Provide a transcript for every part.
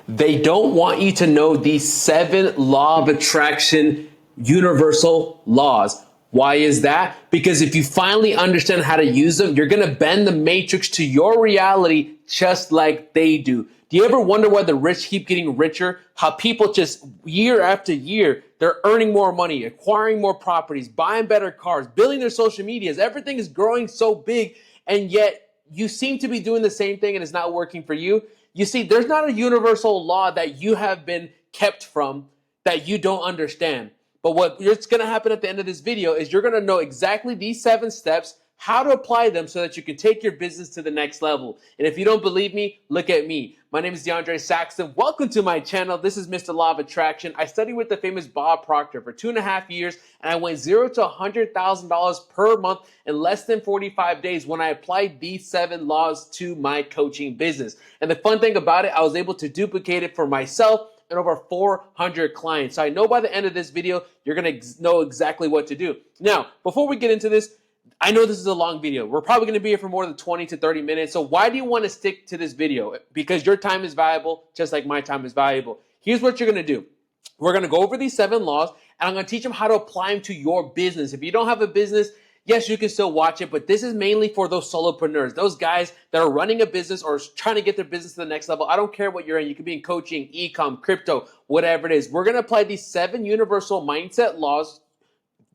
They don't want you to know these 7 law of attraction universal laws. Why is that? Because if you finally understand how to use them, you're going to bend the matrix to your reality just like they do. Do you ever wonder why the rich keep getting richer? How people just year after year, they're earning more money, acquiring more properties, buying better cars, building their social medias. Everything is growing so big, and yet you seem to be doing the same thing and it's not working for you. You see, there's not a universal law that you have been kept from that you don't understand. But what's going to happen at the end of this video is you're going to know exactly these 7 steps, how to apply them so that you can take your business to the next level. And if you don't believe me, look at me. My name is DeAndre Saxton. Welcome to my channel. This is Mr. Law of Attraction. I studied with the famous Bob Proctor for 2.5 years, and I went $0 to $100,000 per month in less than 45 days when I applied these 7 laws to my coaching business. And the fun thing about it, I was able to duplicate it for myself and over 400 clients. So I know by the end of this video, you're going to know exactly what to do. Now, before we get into this, I know this is a long video. We're probably going to be here for more than 20 to 30 minutes. So why do you want to stick to this video? Because your time is valuable, just like my time is valuable. Here's what you're going to do. We're going to go over these 7 laws, and I'm going to teach them how to apply them to your business. If you don't have a business, yes, you can still watch it, but this is mainly for those solopreneurs, those guys that are running a business or trying to get their business to the next level. I don't care what you're in. You could be in coaching, e-com, crypto, whatever it is. We're going to apply these 7 universal mindset laws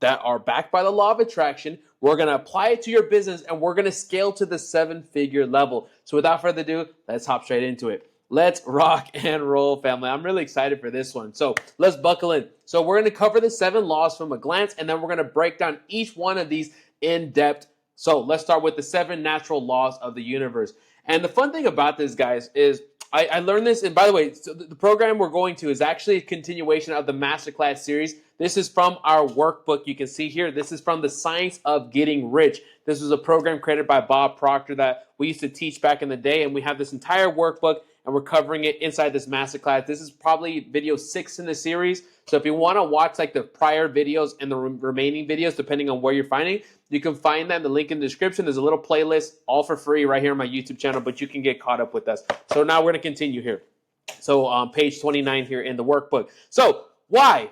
that are backed by the law of attraction. We're going to apply it to your business, and we're going to scale to the 7-figure level. So without further ado, let's hop straight into it. Let's rock and roll, family. I'm really excited for this one. So let's buckle in. So we're going to cover the 7 laws from a glance, and then we're going to break down each one of these in depth. So let's start with the 7 natural laws of the universe. And the fun thing about this, guys, is I learned this. And by the way, so the program we're going to is actually a continuation of the masterclass series. This is from our workbook. You can see here, this is from the Science of Getting Rich. This was a program created by Bob Proctor that we used to teach back in the day. And we have this entire workbook, and we're covering it inside this masterclass. This is probably video 6 in the series. So if you want to watch like the prior videos and the remaining videos, depending on where you're finding, you can find that in the link in the description. There's a little playlist all for free right here on my YouTube channel, but you can get caught up with us. So now we're going to continue here. So page 29 here in the workbook. So why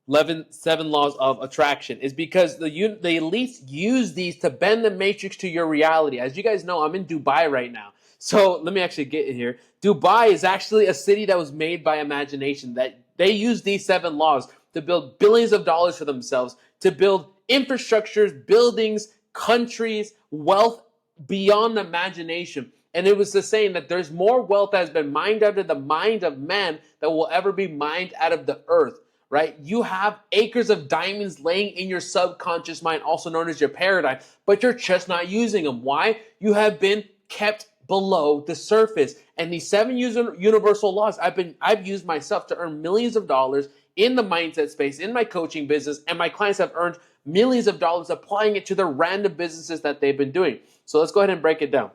7 laws of attraction is because the elites use these to bend the matrix to your reality. As you guys know, I'm in Dubai right now. So let me actually get in here. Dubai is actually a city that was made by imagination, that they use these 7 laws to build billions of dollars for themselves, to build infrastructures, buildings, countries, wealth beyond imagination. And it was the saying that there's more wealth that has been mined out of the mind of man that will ever be mined out of the earth, right? You have acres of diamonds laying in your subconscious mind, also known as your paradigm, but you're just not using them. Why? You have been kept below the surface. And these 7 universal laws I've used myself to earn millions of dollars in the mindset space, in my coaching business, and my clients have earned millions of dollars applying it to their random businesses that they've been doing. So let's go ahead and break it down.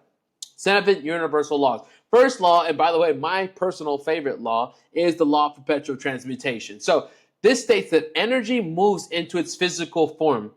7 universal laws. First law, and by the way, my personal favorite law, is the law of perpetual transmutation. So this states that energy moves into its physical form,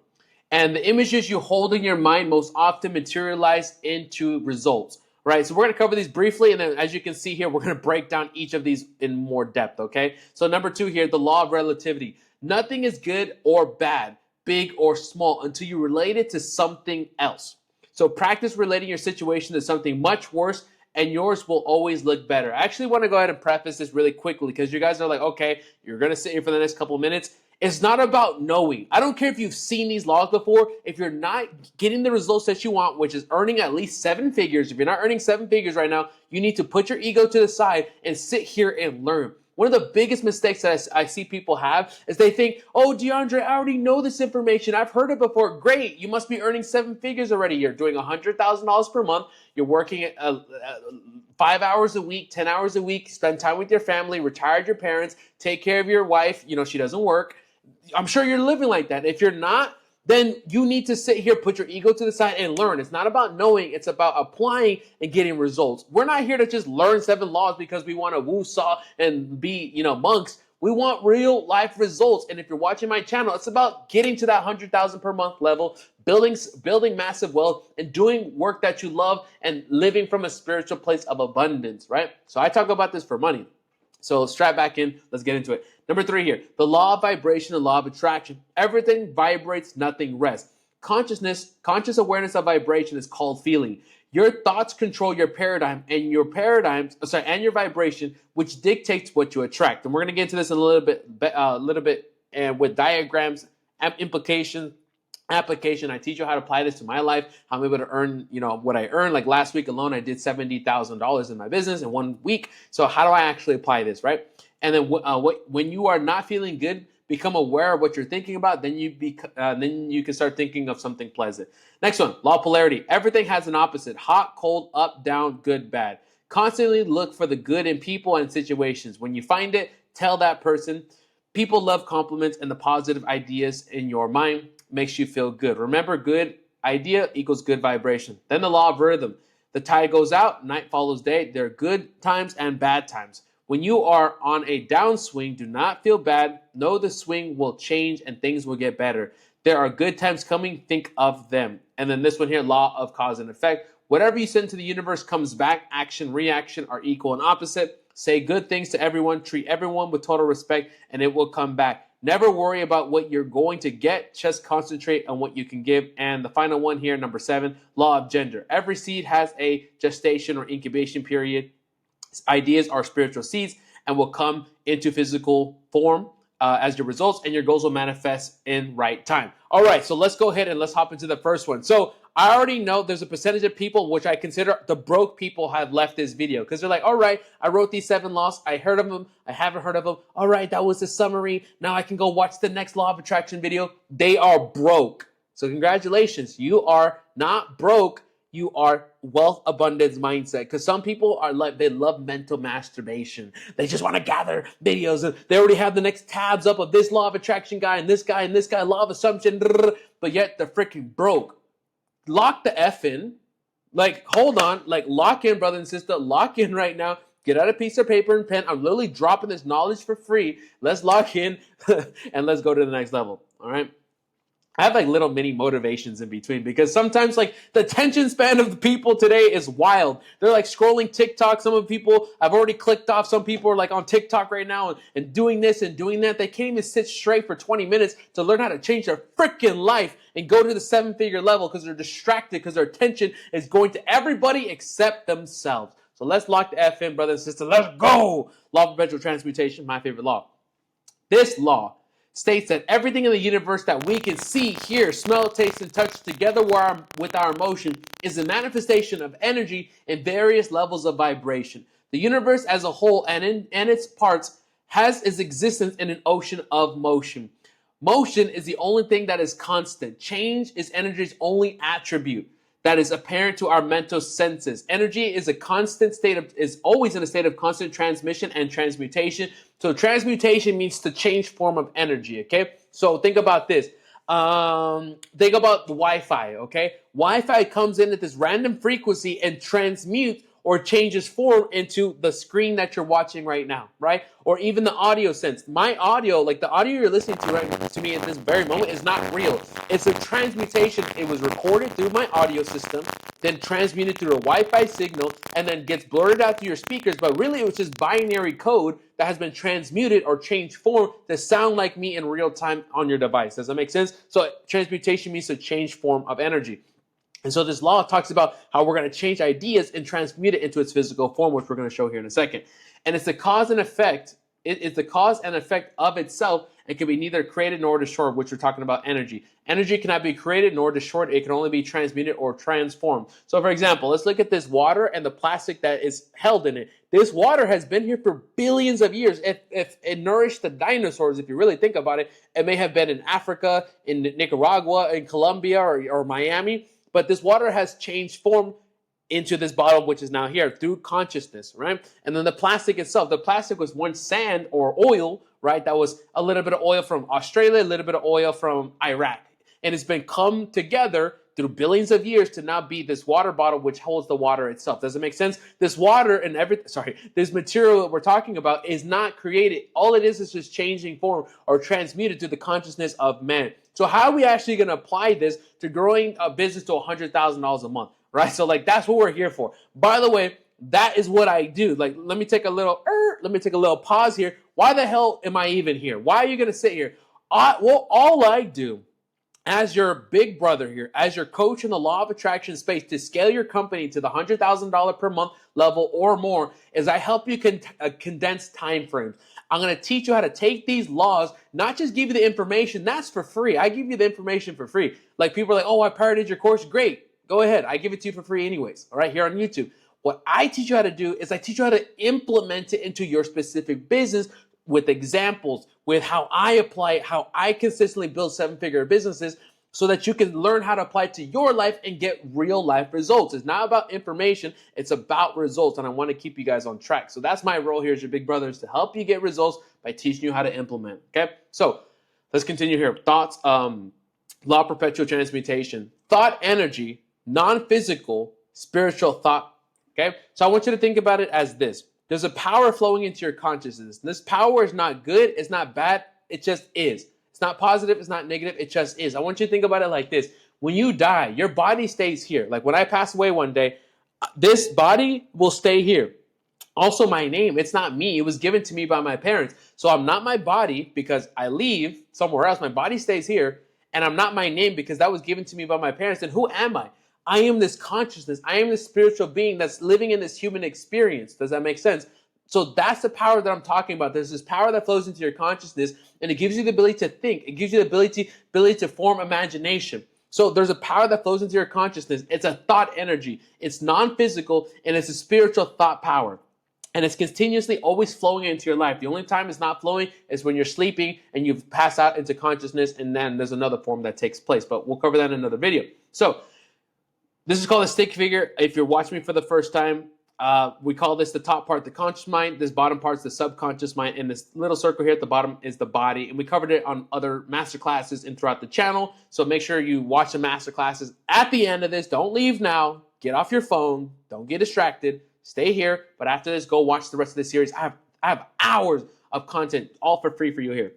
and the images you hold in your mind most often materialize into results. Right, so we're going to cover these briefly, and then as you can see here, we're going to break down each of these in more depth, okay? So number 2 here, the law of relativity. Nothing is good or bad, big or small, until you relate it to something else. So practice relating your situation to something much worse, and yours will always look better. I actually want to go ahead and preface this really quickly because you guys are like, okay, you're going to sit here for the next couple of minutes. It's not about knowing. I don't care if you've seen these laws before. If you're not getting the results that you want, which is earning at least 7 figures, if you're not earning 7 figures right now, you need to put your ego to the side and sit here and learn. One of the biggest mistakes that I see people have is they think, oh, DeAndre, I already know this information. I've heard it before. Great. You must be earning 7 figures already. You're doing $100,000 per month. You're working 5 hours a week, 10 hours a week, spend time with your family, retired your parents, take care of your wife. You know, she doesn't work. I'm sure you're living like that. If you're not, then you need to sit here, put your ego to the side and learn. It's not about knowing. It's about applying and getting results. We're not here to just learn 7 laws because we want to woo-saw and be, monks. We want real life results. And if you're watching my channel, it's about getting to that 100,000 per month level, building massive wealth, and doing work that you love and living from a spiritual place of abundance, right? So I talk about this for money. So strap back in. Let's get into it. Number 3 here, the law of vibration and law of attraction. Everything vibrates, nothing rests. Conscious awareness of vibration is called feeling. Your thoughts control your paradigm, and your vibration, which dictates what you attract. And we're going to get into this in a little bit, and with diagrams, implications, application. I teach you how to apply this to my life, how I'm able to earn, what I earn. Like last week alone, I did $70,000 in my business in 1 week. So how do I actually apply this, right? And then when you are not feeling good, become aware of what you're thinking about. Then you can start thinking of something pleasant. Next one, law of polarity. Everything has an opposite: hot, cold, up, down, good, bad. Constantly look for the good in people and situations. When you find it, tell that person. People love compliments, and the positive ideas in your mind makes you feel good. Remember, good idea equals good vibration. Then the law of rhythm. The tide goes out, night follows day. There are good times and bad times. When you are on a downswing, do not feel bad. Know the swing will change and things will get better. There are good times coming. Think of them. And then this one here, law of cause and effect. Whatever you send to the universe comes back. Action, reaction are equal and opposite. Say good things to everyone. Treat everyone with total respect, and it will come back. Never worry about what you're going to get. Just concentrate on what you can give. And the final one here, number 7, law of gender. Every seed has a gestation or incubation period. Ideas are spiritual seeds and will come into physical form as your results, and your goals will manifest in right time. All right, so let's go ahead and let's hop into the first one. So I already know there's a percentage of people, which I consider the broke people, have left this video because they're like, all right, I wrote these 7 laws. I heard of them. I haven't heard of them. All right, that was the summary. Now I can go watch the next law of attraction video. They are broke. So congratulations. You are not broke. You are wealth abundance mindset. Because some people are like, they love mental masturbation. They just want to gather videos, and they already have the next tabs up of this law of attraction guy and this guy, law of assumption, but yet they're freaking broke. Lock the F in. Like, hold on. Like, lock in, brother and sister. Lock in right now. Get out a piece of paper and pen. I'm literally dropping this knowledge for free. Let's lock in and let's go to the next level. All right. I have like little mini motivations in between because sometimes like the attention span of the people today is wild. They're like scrolling TikTok. Some of the people I've already clicked off. Some people are like on TikTok right now and doing this and doing that. They can't even sit straight for 20 minutes to learn how to change their freaking life and go to the 7-figure level because they're distracted because their attention is going to everybody except themselves. So let's lock the F in, brother and sister. Let's go. Law of perpetual transmutation, my favorite law. This law states that everything in the universe that we can see, hear, smell, taste, and touch together with our emotion is a manifestation of energy in various levels of vibration. The universe as a whole and its parts has its existence in an ocean of motion. Motion is the only thing that is constant. Change is energy's only attribute that is apparent to our mental senses. Energy is is always in a state of constant transmission and transmutation. So transmutation means to change form of energy, okay? So think about this. Think about the Wi-Fi, okay? Wi-Fi comes in at this random frequency and transmutes or changes form into the screen that you're watching right now, right? Or even the audio sense. My audio, like the audio you're listening to right to me at this very moment, is not real. It's a transmutation. It was recorded through my audio system, then transmuted through a Wi-Fi signal, and then gets blurted out to your speakers. But really, it was just binary code that has been transmuted or changed form to sound like me in real time on your device. Does that make sense? So transmutation means to change form of energy. And so this law talks about how we're going to change ideas and transmute it into its physical form, which we're going to show here in a second. And it's the cause and effect. It is the cause and effect of itself and can be neither created nor destroyed, which we're talking about energy. Energy cannot be created nor destroyed. It can only be transmuted or transformed. So for example, let's look at this water and the plastic that is held in it. This water has been here for billions of years. If it nourished the dinosaurs, if you really think about it, it may have been in Africa, in Nicaragua, in Colombia, or Miami. But this water has changed form into this bottle, which is now here through consciousness, right? And then the plastic itself, the plastic was once sand or oil, right? That was a little bit of oil from Australia, a little bit of oil from Iraq. And it's been come together through billions of years to now be this water bottle, which holds the water itself. Does it make sense? This water and this material that we're talking about is not created. All it is just changing form or transmuted to the consciousness of man. So how are we actually going to apply this to growing a business to $100,000 a month, right? So like that's what we're here for. By the way, that is what I do. Like, let me take a little pause here. Why the hell am I even here? Why are you going to sit here? All I do as your big brother here, as your coach in the law of attraction space to scale your company to the $100,000 per month level or more, is I help you condense time frames. I'm going to teach you how to take these laws, not just give you the information. That's for free. I give you the information for free. Like, people are like, oh, I pirated your course. Great. Go ahead. I give it to you for free anyways. All right, here on YouTube. What I teach you how to do is I teach you how to implement it into your specific business with examples, with how I apply it, how I consistently build seven-figure businesses, so that you can learn how to apply it to your life and get real life results. It's not about information, it's about results, and I want to keep you guys on track. So that's my role here as your big brother, is to help you get results by teaching you how to implement. Okay, so let's continue here. Thoughts, law of perpetual transmutation, thought energy, non-physical, spiritual thought. Okay, so I want you to think about it as this. There's a power flowing into your consciousness. This power is not good, it's not bad, it just is. It's not positive, it's not negative, it just is. I want you to think about it like this. When you die, your body stays here. Like, when I pass away one day, this body will stay here. Also, my name, it's not me. It was given to me by my parents. So I'm not my body because I leave somewhere else. My body stays here. And I'm not my name because that was given to me by my parents. And who am I? I am this consciousness. I am this spiritual being that's living in this human experience. Does that make sense? So that's the power that I'm talking about. There's this power that flows into your consciousness, and it gives you the ability to think. It gives you the ability to form imagination. So there's a power that flows into your consciousness. It's a thought energy. It's non-physical, and it's a spiritual thought power. And it's continuously always flowing into your life. The only time it's not flowing is when you're sleeping and you've passed out into consciousness, and then there's another form that takes place. But we'll cover that in another video. So this is called a stick figure. If you're watching me for the first time, we call this the top part, the conscious mind. This bottom part is the subconscious mind. And this little circle here at the bottom is the body. And we covered it on other master classes and throughout the channel. So make sure you watch the master classes. At the end of this, don't leave now. Get off your phone. Don't get distracted. Stay here. But after this, go watch the rest of the series. I have hours of content all for free for you here.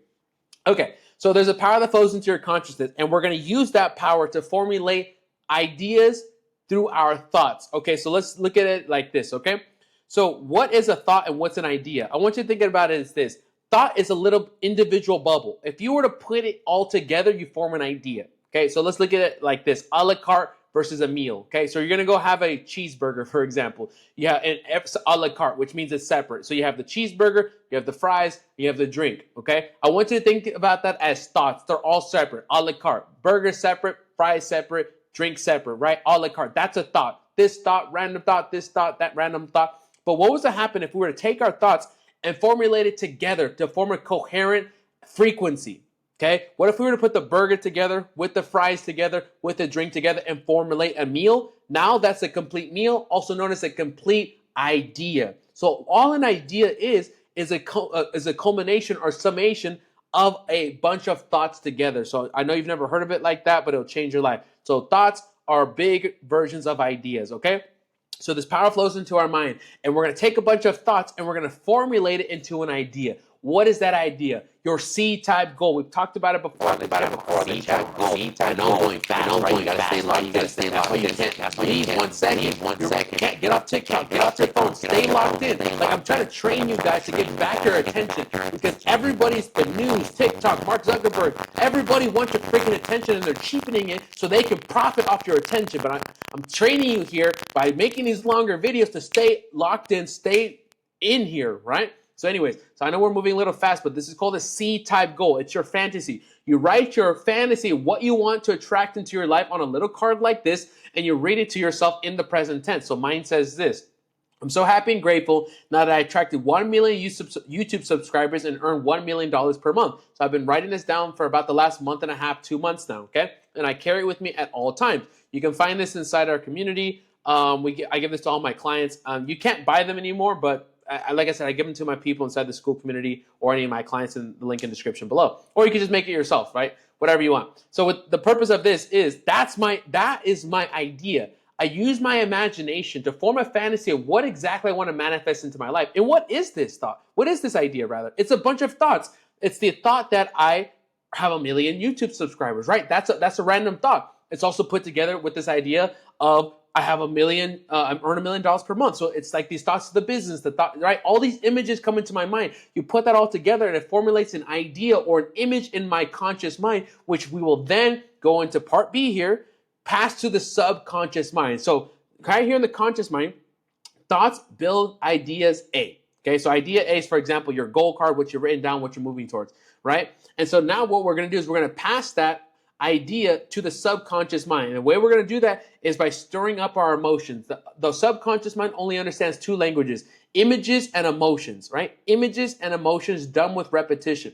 Okay, so there's a power that flows into your consciousness. And we're going to use that power to formulate ideas through our thoughts. Okay, so let's look at it like this, okay? So what is a thought and what's an idea? I want you to think about it as this. Thought is a little individual bubble. If you were to put it all together, you form an idea. Okay, so let's look at it like this. A la carte versus a meal. Okay, so you're going to go have a cheeseburger, for example. You have an a la carte, which means it's separate. So you have the cheeseburger, you have the fries, you have the drink. Okay, I want you to think about that as thoughts. They're all separate. A la carte. Burger separate, fries separate, drink separate, right? A la carte. That's a thought. This thought, random thought, this thought, that random thought. But what was to happen if we were to take our thoughts and formulate it together to form a coherent frequency? Okay? What if we were to put the burger together with the fries together with the drink together and formulate a meal? Now that's a complete meal, also known as a complete idea. So all an idea is a culmination or summation of a bunch of thoughts together. So I know you've never heard of it like that, but it'll change your life. So thoughts are big versions of ideas, okay? So this power flows into our mind, and we're going to take a bunch of thoughts and we're going to formulate it into an idea. What is that idea? Your C-type goal. We've talked about it before. C-type goal. I know I'm going fast, right? You gotta stay locked. You gotta stay locked. You can't leave 1 second. You can't get off TikTok. Get off your phone. Stay locked in. Like, I'm trying to train you guys to get back your attention, because everybody's the news, TikTok, Mark Zuckerberg. Everybody wants your freaking attention, and they're cheapening it so they can profit off your attention. But I'm training you here by making these longer videos to stay locked in, stay in here, right? So anyways, so I know we're moving a little fast, but this is called a C-type goal. It's your fantasy. You write your fantasy, what you want to attract into your life on a little card like this, and you read it to yourself in the present tense. So mine says this. I'm so happy and grateful now that I attracted 1 million YouTube subscribers and earned $1 million per month. So I've been writing this down for about the last month and a half, 2 months now, okay? And I carry it with me at all times. You can find this inside our community. I give this to all my clients. You can't buy them anymore, but like I said, I give them to my people inside the school community or any of my clients in the link in the description below. Or you can just make it yourself, right? Whatever you want. So what the purpose of this is, that is my idea. I use my imagination to form a fantasy of what exactly I want to manifest into my life. And what is this thought? What is this idea, rather? It's a bunch of thoughts. It's the thought that I have 1 million YouTube subscribers, right? That's a random thought. It's also put together with this idea of I have $1 million, I earn $1 million per month. So it's like these thoughts of the business, the thought, right? All these images come into my mind. You put that all together and it formulates an idea or an image in my conscious mind, which we will then go into part B here, pass to the subconscious mind. So right here in the conscious mind, thoughts build ideas A. Okay, so idea A is, for example, your goal card, what you've written down, what you're moving towards, right? And so now what we're going to do is we're going to pass that idea to the subconscious mind. And the way we're going to do that is by stirring up our emotions. The subconscious mind only understands two languages, images and emotions, right? Images and emotions done with repetition.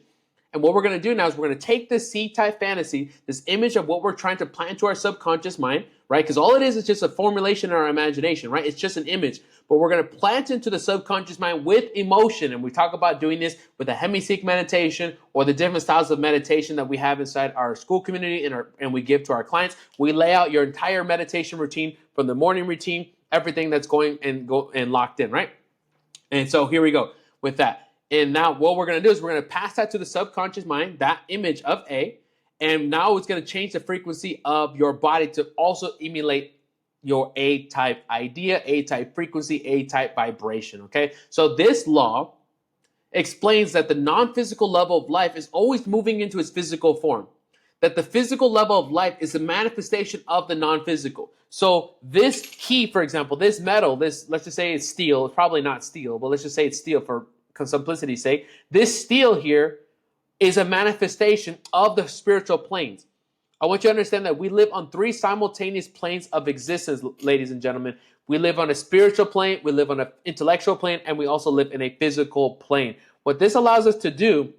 And what we're going to do now is we're going to take this C-type fantasy, this image of what we're trying to plant to our subconscious mind, right? Because all it is just a formulation in our imagination, right? It's just an image. But we're going to plant into the subconscious mind with emotion. And we talk about doing this with a hemi-sync meditation or the different styles of meditation that we have inside our school community and we give to our clients. We lay out your entire meditation routine from the morning routine, everything that's going and locked in, right? And so here we go with that. And now what we're going to do is we're going to pass that to the subconscious mind, that image of A, and now it's going to change the frequency of your body to also emulate your A-type idea, A-type frequency, A-type vibration, okay? So this law explains that the non-physical level of life is always moving into its physical form, that the physical level of life is a manifestation of the non-physical. So this key, for example, this metal, let's just say it's steel, it's probably not steel, but let's just say it's steel for simplicity's sake. This steel here is a manifestation of the spiritual planes. I want you to understand that we live on three simultaneous planes of existence, ladies and gentlemen. We live on a spiritual plane, we live on an intellectual plane, and we also live in a physical plane. What this allows us to do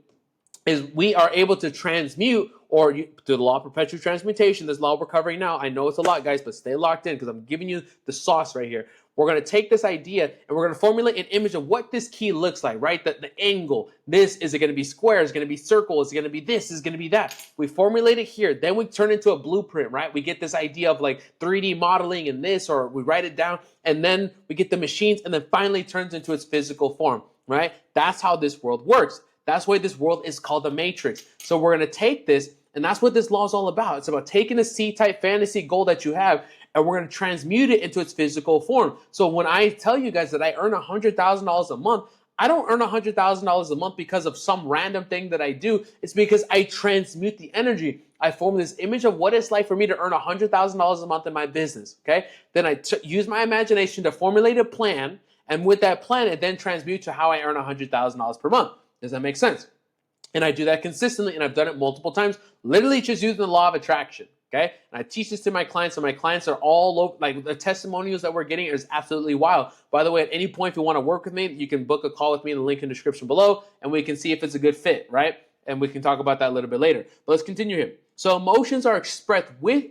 is we are able to transmute, or through the law of perpetual transmutation, this law we're covering now. I know it's a lot, guys, but stay locked in because I'm giving you the sauce right here. We're going to take this idea and we're going to formulate an image of what this key looks like, right? The angle. This, is it going to be square? Is it going to be circle? Is it going to be this? Is it going to be that? We formulate it here. Then we turn it into a blueprint, right? We get this idea of like 3D modeling and this, or we write it down and then we get the machines and then finally turns into its physical form, right? That's how this world works. That's why this world is called the Matrix. So we're going to take this, and that's what this law is all about. It's about taking a C-type fantasy goal that you have, and we're going to transmute it into its physical form. So when I tell you guys that I earn $100,000 a month, I don't earn $100,000 a month because of some random thing that I do. It's because I transmute the energy. I form this image of what it's like for me to earn $100,000 a month in my business, okay? Then I use my imagination to formulate a plan, and with that plan, it then transmutes to how I earn $100,000 per month. Does that make sense? And I do that consistently, and I've done it multiple times, literally just using the law of attraction, okay? And I teach this to my clients, and my clients are all over, like the testimonials that we're getting is absolutely wild. By the way, at any point, if you want to work with me, you can book a call with me in the link in the description below, and we can see if it's a good fit, right? And we can talk about that a little bit later. But let's continue here. So emotions are expressed with,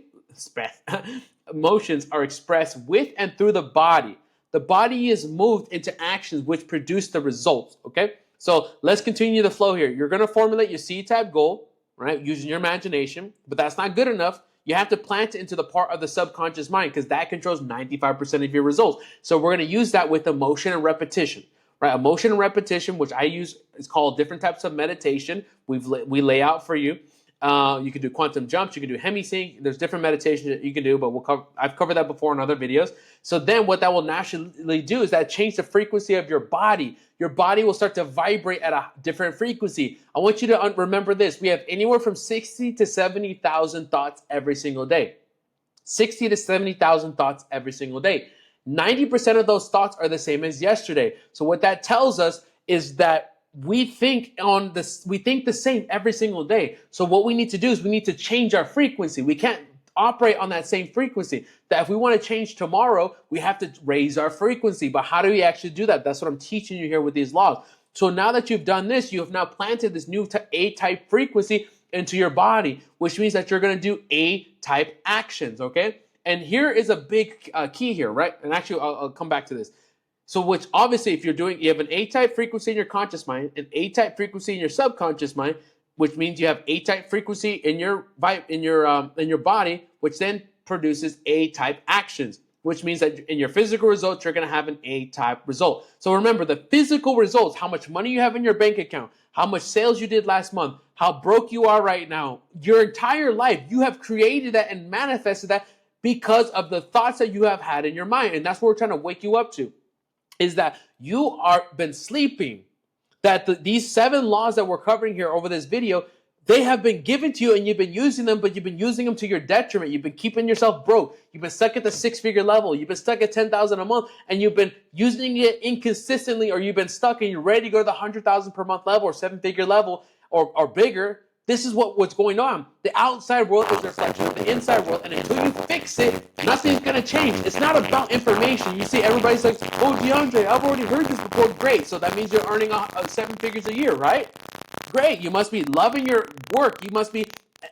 emotions are expressed with and through the body. The body is moved into actions which produce the results, okay? So let's continue the flow here. You're going to formulate your C-type goal, right, using your imagination, but that's not good enough. You have to plant it into the part of the subconscious mind because that controls 95% of your results. So we're going to use that with emotion and repetition, right? Emotion and repetition, which I use, is called different types of meditation. We lay out for you. You can do quantum jumps. You can do hemi-sync. There's different meditations that you can do, but I've covered that before in other videos. So then what that will naturally do is that change the frequency of your body. Your body will start to vibrate at a different frequency. I want you to remember this. We have anywhere from 60 to 70,000 thoughts every single day. 60 to 70,000 thoughts every single day. 90% of those thoughts are the same as yesterday. So what that tells us is that we think the same every single day. So what we need to do is we need to change our frequency. We can't operate on that same frequency. That if we want to change tomorrow, we have to raise our frequency. But how do we actually do that? That's what I'm teaching you here with these laws. So now that you've done this, you have now planted this new A-type frequency into your body, which means that you're going to do A-type actions, okay? And here is a big key here, right? And actually, I'll come back to this. So which obviously if you have an A-type frequency in your conscious mind, an A-type frequency in your subconscious mind, which means you have A-type frequency in your body, which then produces A-type actions, which means that in your physical results, you're going to have an A-type result. So remember, the physical results, how much money you have in your bank account, how much sales you did last month, how broke you are right now, your entire life, you have created that and manifested that because of the thoughts that you have had in your mind. And that's what we're trying to wake you up to, is that you are been sleeping, that these 7 laws that we're covering here over this video, they have been given to you and you've been using them, but you've been using them to your detriment. You've been keeping yourself broke. You've been stuck at the 6-figure level. You've been stuck at 10,000 a month, and you've been using it inconsistently, or you've been stuck and you're ready to go to the 100,000 per month level or 7-figure level or bigger. This is what's going on. The outside world is a reflection of the inside world, and until you fix it, nothing's going to change. It's not about information. You see, everybody's like, oh, DeAndre, I've already heard this before. Great. So that means you're earning 7 figures a year, right? Great. You must be loving your work. You must be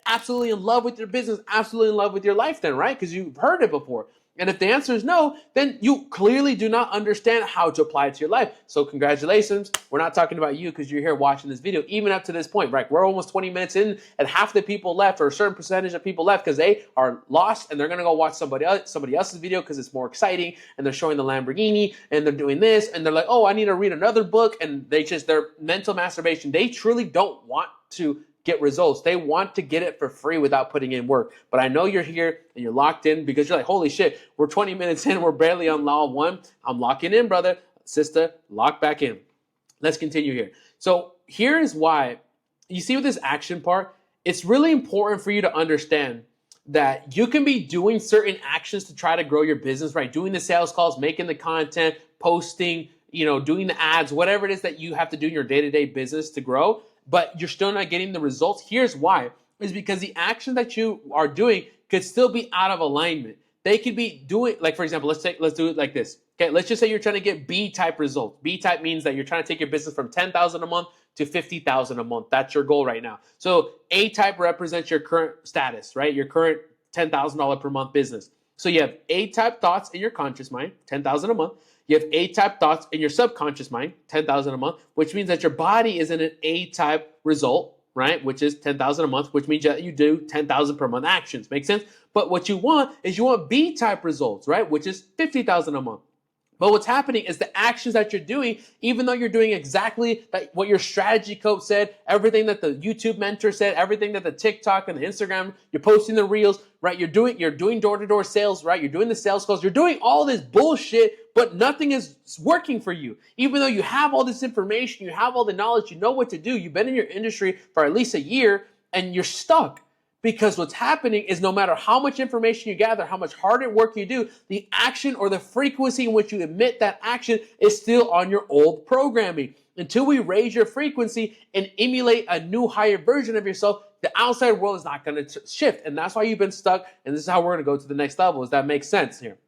absolutely in love with your business, absolutely in love with your life then, right? Because you've heard it before. And if the answer is no, then you clearly do not understand how to apply it to your life. So congratulations. We're not talking about you because you're here watching this video, even up to this point, right? We're almost 20 minutes in, and half the people left, or a certain percentage of people left, because they are lost and they're going to go watch somebody else's video because it's more exciting, and they're showing the Lamborghini and they're doing this, and they're like, oh, I need to read another book. And their mental masturbation. They truly don't want to get results. They want to get it for free without putting in work. But I know you're here and you're locked in because you're like, holy shit, we're 20 minutes in, we're barely on law 1. I'm locking in, brother, sister, lock back in. Let's continue here. So here is why, you see with this action part, it's really important for you to understand that you can be doing certain actions to try to grow your business, right? Doing the sales calls, making the content, posting, doing the ads, whatever it is that you have to do in your day-to-day business to grow, but you're still not getting the results. Here's why. Is because the action that you are doing could still be out of alignment. They could be doing, like, for example, let's do it like this. Okay, let's just say you're trying to get B-type results. B-type means that you're trying to take your business from 10,000 a month to 50,000 a month. That's your goal right now. So A-type represents your current status, right? Your current $10,000 per month business. So you have A-type thoughts in your conscious mind, 10,000 a month. You have A-type thoughts in your subconscious mind, 10,000 a month, which means that your body is in an A-type result, right? Which is 10,000 a month, which means that you do 10,000 per month actions. Make sense? But what you want is you want B-type results, right? Which is 50,000 a month. But what's happening is the actions that you're doing, even though you're doing exactly what your strategy coach said, everything that the YouTube mentor said, everything that the TikTok and the Instagram, you're posting the reels, right? You're doing door-to-door sales, right? You're doing the sales calls. You're doing all this bullshit, but nothing is working for you. Even though you have all this information, you have all the knowledge, you know what to do. You've been in your industry for at least a year, and you're stuck. Because what's happening is no matter how much information you gather, how much harder work you do, the action or the frequency in which you emit that action is still on your old programming. Until we raise your frequency and emulate a new higher version of yourself, the outside world is not going to shift. And that's why you've been stuck. And this is how we're going to go to the next level. Does that make sense here?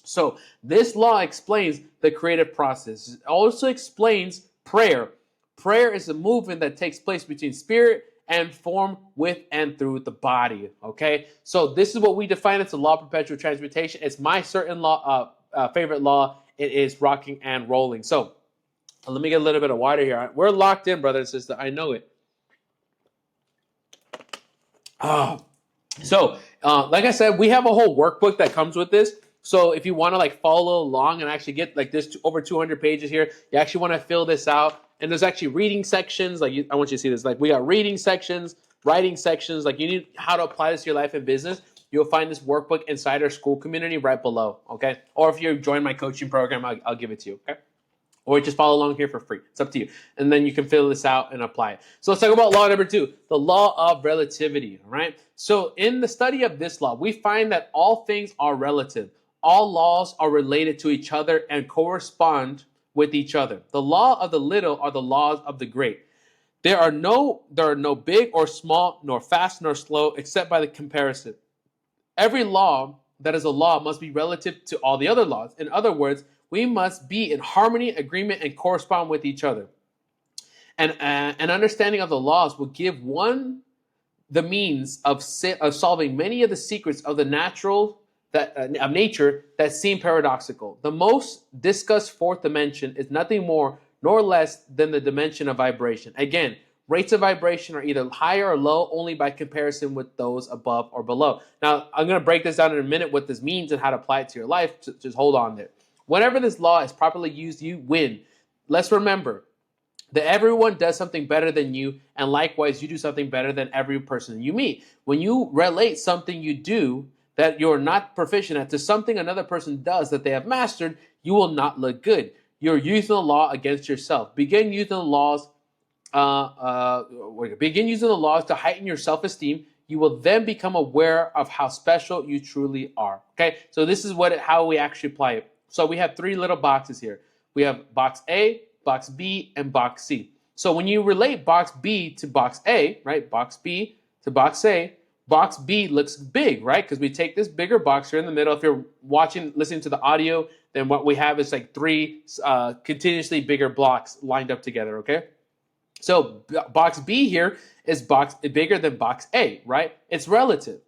So this law explains the creative process. It also explains prayer. Prayer is a movement that takes place between spirit and form with and through the body. Okay, so this is what we define as the law of perpetual transmutation. It's my certain law, favorite law. It is rocking and rolling. So let me get a little bit of water here. We're locked in, brother and sister. I know it. So like I said, we have a whole workbook that comes with this. So if you want to like follow along and actually get like this over 200 pages here, you actually want to fill this out. And there's actually reading sections. I want you to see this. Like we got reading sections, writing sections. Like you need how to apply this to your life and business. You'll find this workbook inside our school community right below. Okay. Or if you join my coaching program, I'll give it to you. Okay. Or just follow along here for free. It's up to you. And then you can fill this out and apply it. So let's talk about law number 2, the law of relativity. All right. So in the study of this law, we find that all things are relative. All laws are related to each other and correspond with each other. The law of the little are the laws of the great. There are no big or small, nor fast nor slow, except by the comparison. Every law that is a law must be relative to all the other laws. In other words, we must be in harmony, agreement, and correspond with each other. And an understanding of the laws will give one the means of solving many of the secrets of the of nature that seem paradoxical. The most discussed fourth dimension is nothing more nor less than the dimension of vibration. Again, rates of vibration are either high or low only by comparison with those above or below. Now, I'm going to break this down in a minute what this means and how to apply it to your life. Just hold on there. Whenever this law is properly used, you win. Let's remember that everyone does something better than you, and likewise, you do something better than every person you meet. When you relate something you do that you're not proficient at to something another person does that they have mastered, you will not look good. You're using the law against yourself. Begin using the laws to heighten your self-esteem. You will then become aware of how special you truly are. Okay, so this is how we actually apply it. So we have three little boxes here. We have box A, box B, and box C. So when you relate box B to box A, right, box B to box A, box B looks big, right? Because we take this bigger box here in the middle. If you're listening to the audio, then what we have is like three continuously bigger blocks lined up together, okay? So box B here is bigger than box A, right? It's relative,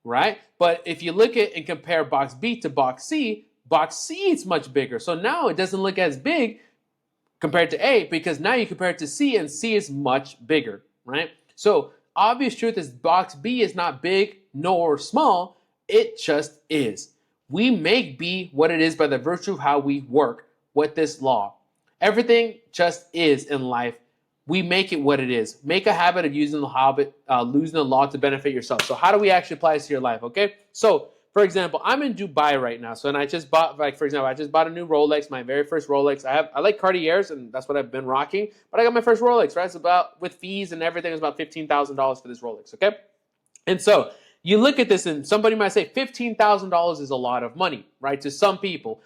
right? But if you look at and compare box B to box C is much bigger. So now it doesn't look as big compared to A because now you compare it to C and C is much bigger, right? So obvious truth is box B is not big nor small. It just is. We make B what it is by the virtue of how we work with this law. Everything just is in life. We make it what it is. Make a habit of using losing the law to benefit yourself. So how do we actually apply this to your life? Okay. So for example, I'm in Dubai right now. So and I just bought, like for example, I just bought a new Rolex, my very first Rolex. I like Cartiers, and that's what I've been rocking. But I got my first Rolex, right? It's about with fees and everything, it's about $15,000 for this Rolex. Okay. And so you look at this and somebody might say $15,000 is a lot of money, right? To some people,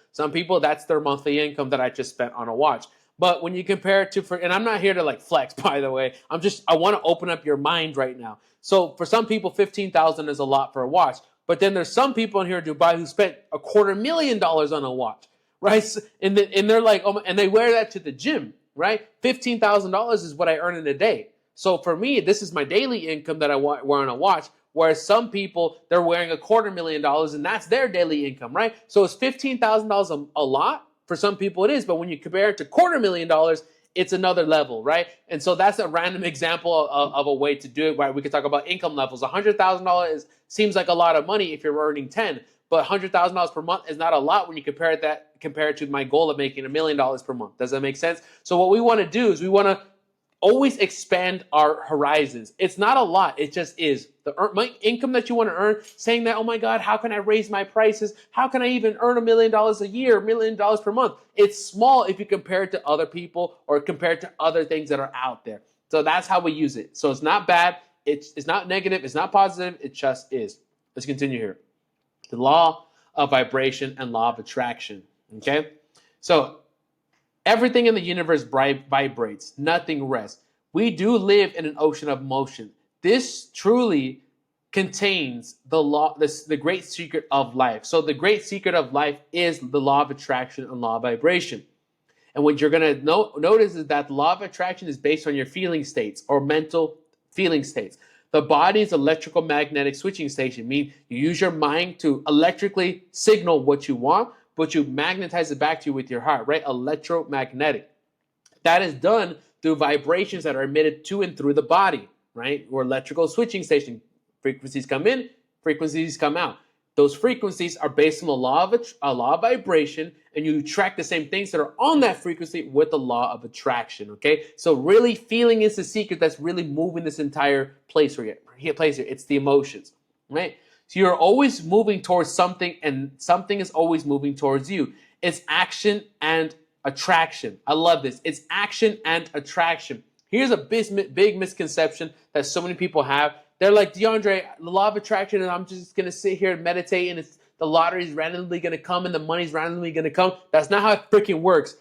that's their monthly income that I just spent on a watch. But when you compare it to, and I'm not here to like flex, by the way, I want to open up your mind right now. So for some people, 15,000 is a lot for a watch. But then there's some people in here in Dubai who spent $250,000 on a watch, right? And they're like, oh, and they wear that to the gym, right? $15,000 is what I earn in a day. So for me, this is my daily income that I wear on a watch. Whereas some people, they're wearing $250,000 and that's their daily income, right? So is $15,000 a lot? For some people it is, but when you compare it to $250,000, it's another level, right? And so that's a random example of a way to do it, right? We could talk about income levels. $100,000 seems like a lot of money if you're earning 10, but $100,000 per month is not a lot when you compare it to my goal of making $1 million per month. Does that make sense? So what we want to do is we want to always expand our horizons. It's not a lot. It just is. The income that you want to earn, saying that, oh my God, how can I raise my prices? How can I even earn $1 million a year, $1 million per month? It's small if you compare it to other people or compare it to other things that are out there. So that's how we use it. So it's not bad. It's not negative. It's not positive. It just is. Let's continue here. The law of vibration and law of attraction. Okay? So everything in the universe vibrates. Nothing rests. We do live in an ocean of motion. This truly contains the great secret of life. So the great secret of life is the law of attraction and law of vibration. And what you're going to notice is that the law of attraction is based on your feeling states or mental feeling states. The body's electrical magnetic switching station means you use your mind to electrically signal what you want, but you magnetize it back to you with your heart, right? Electromagnetic. That is done through vibrations that are emitted to and through the body, right? Or electrical switching station. Frequencies come in, frequencies come out. Those frequencies are based on the law of vibration, and you attract the same things that are on that frequency with the law of attraction, okay? So really feeling is the secret that's really moving this entire place here. It's the emotions, right? So you're always moving towards something, and something is always moving towards you. It's action and attraction. I love this. It's action and attraction. Here's a big misconception that so many people have. They're like, DeAndre, the law of attraction, and I'm just going to sit here and meditate, and the lottery's randomly going to come, and the money's randomly going to come. That's not how it freaking works.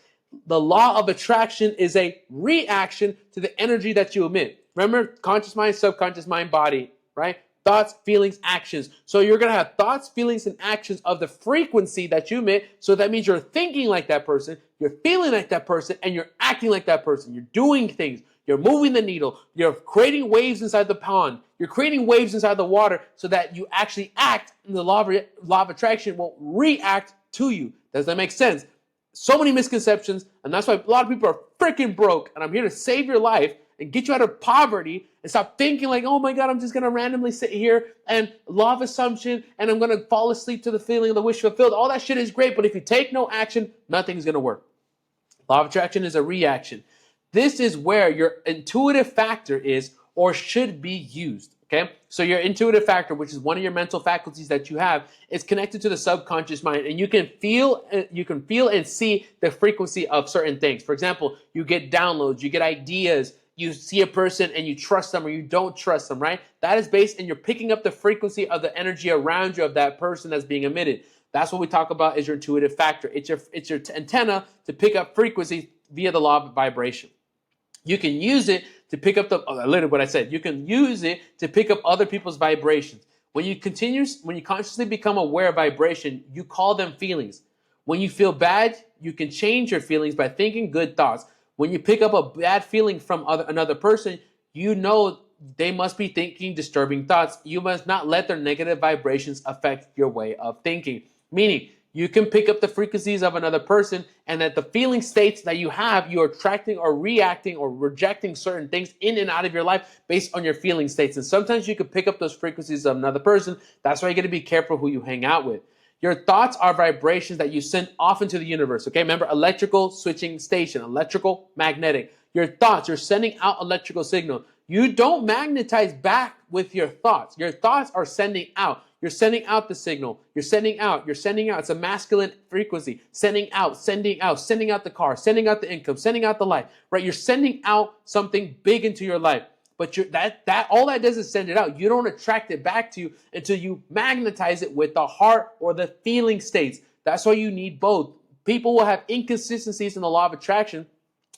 The law of attraction is a reaction to the energy that you emit. Remember, conscious mind, subconscious mind, body, right? Thoughts, feelings, actions. So you're going to have thoughts, feelings, and actions of the frequency that you emit. So that means you're thinking like that person, you're feeling like that person, and you're acting like that person. You're doing things. You're moving the needle. You're creating waves inside the pond. You're creating waves inside the water so that you actually act, and the law of attraction will react to you. Does that make sense? So many misconceptions, and that's why a lot of people are freaking broke, and I'm here to save your life and get you out of poverty and stop thinking like, oh my God, I'm just going to randomly sit here and law of assumption and I'm going to fall asleep to the feeling of the wish fulfilled. All that shit is great, but if you take no action, nothing's going to work. Law of attraction is a reaction. This is where your intuitive factor is or should be used. Okay, so your intuitive factor, which is one of your mental faculties that you have, is connected to the subconscious mind, and you can feel and see the frequency of certain things. For example, you get downloads, you get ideas, you see a person and you trust them or you don't trust them, right? That is based, and you're picking up the frequency of the energy around you of that person that's being emitted. That's what we talk about is your intuitive factor. It's your antenna to pick up frequency via the law of vibration. You can use it to pick up literally what I said. You can use it to pick up other people's vibrations. When you consciously become aware of vibration, you call them feelings. When you feel bad, you can change your feelings by thinking good thoughts. When you pick up a bad feeling from another person, you know they must be thinking disturbing thoughts. You must not let their negative vibrations affect your way of thinking. Meaning, you can pick up the frequencies of another person, and that the feeling states that you have, you're attracting or reacting or rejecting certain things in and out of your life based on your feeling states. And sometimes you can pick up those frequencies of another person. That's why you got to be careful who you hang out with. Your thoughts are vibrations that you send off into the universe. Okay, remember, electrical switching station, electrical, magnetic. Your thoughts, you're sending out electrical signal. You don't magnetize back with your thoughts. Your thoughts are sending out. You're sending out the signal. You're sending out. You're sending out. It's a masculine frequency. Sending out, sending out, sending out the car, sending out the income, sending out the life. Right? You're sending out something big into your life. But that all that does is send it out. You don't attract it back to you until you magnetize it with the heart or the feeling states. That's why you need both. People will have inconsistencies in the law of attraction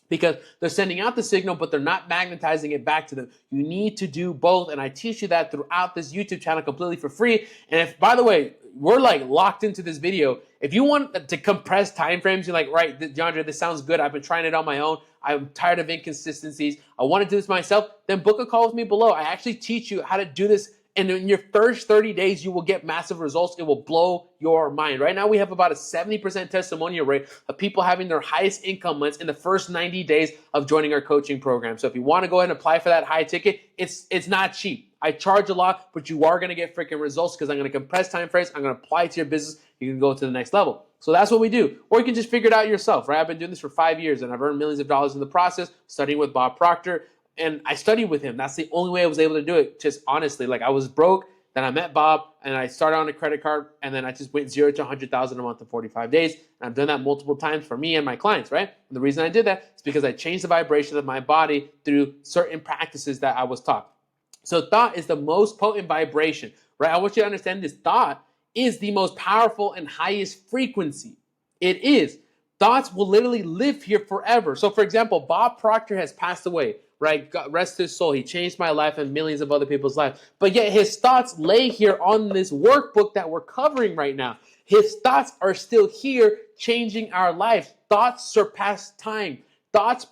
because they're sending out the signal, but they're not magnetizing it back to them. You need to do both, and I teach you that throughout this YouTube channel completely for free. And if, by the way, we're like locked into this video. If you want to compress time frames, you're like, right, DeAndre, this sounds good. I've been trying it on my own. I'm tired of inconsistencies. I want to do this myself. Then book a call with me below. I actually teach you how to do this. And in your first 30 days, you will get massive results. It will blow your mind. Right now, we have about a 70% testimonial rate of people having their highest income months in the first 90 days of joining our coaching program. So if you want to go ahead and apply for that high ticket, it's not cheap. I charge a lot, but you are going to get freaking results because I'm going to compress time frames. I'm going to apply it to your business. You can go to the next level. So that's what we do. Or you can just figure it out yourself, right? I've been doing this for 5 years, and I've earned millions of dollars in the process, studying with Bob Proctor. And I studied with him. That's the only way I was able to do it. Just honestly, like I was broke. Then I met Bob, and I started on a credit card, and then I just went 0 to 100,000 a month in 45 days. And I've done that multiple times for me and my clients, right? And the reason I did that is because I changed the vibration of my body through certain practices that I was taught. So thought is the most potent vibration, right? I want you to understand this. Thought is the most powerful and highest frequency. It is. Thoughts will literally live here forever. So, for example, Bob Proctor has passed away, right? God rest his soul. He changed my life and millions of other people's lives. But yet his thoughts lay here on this workbook that we're covering right now. His thoughts are still here changing our lives. Thoughts surpass time. Thoughts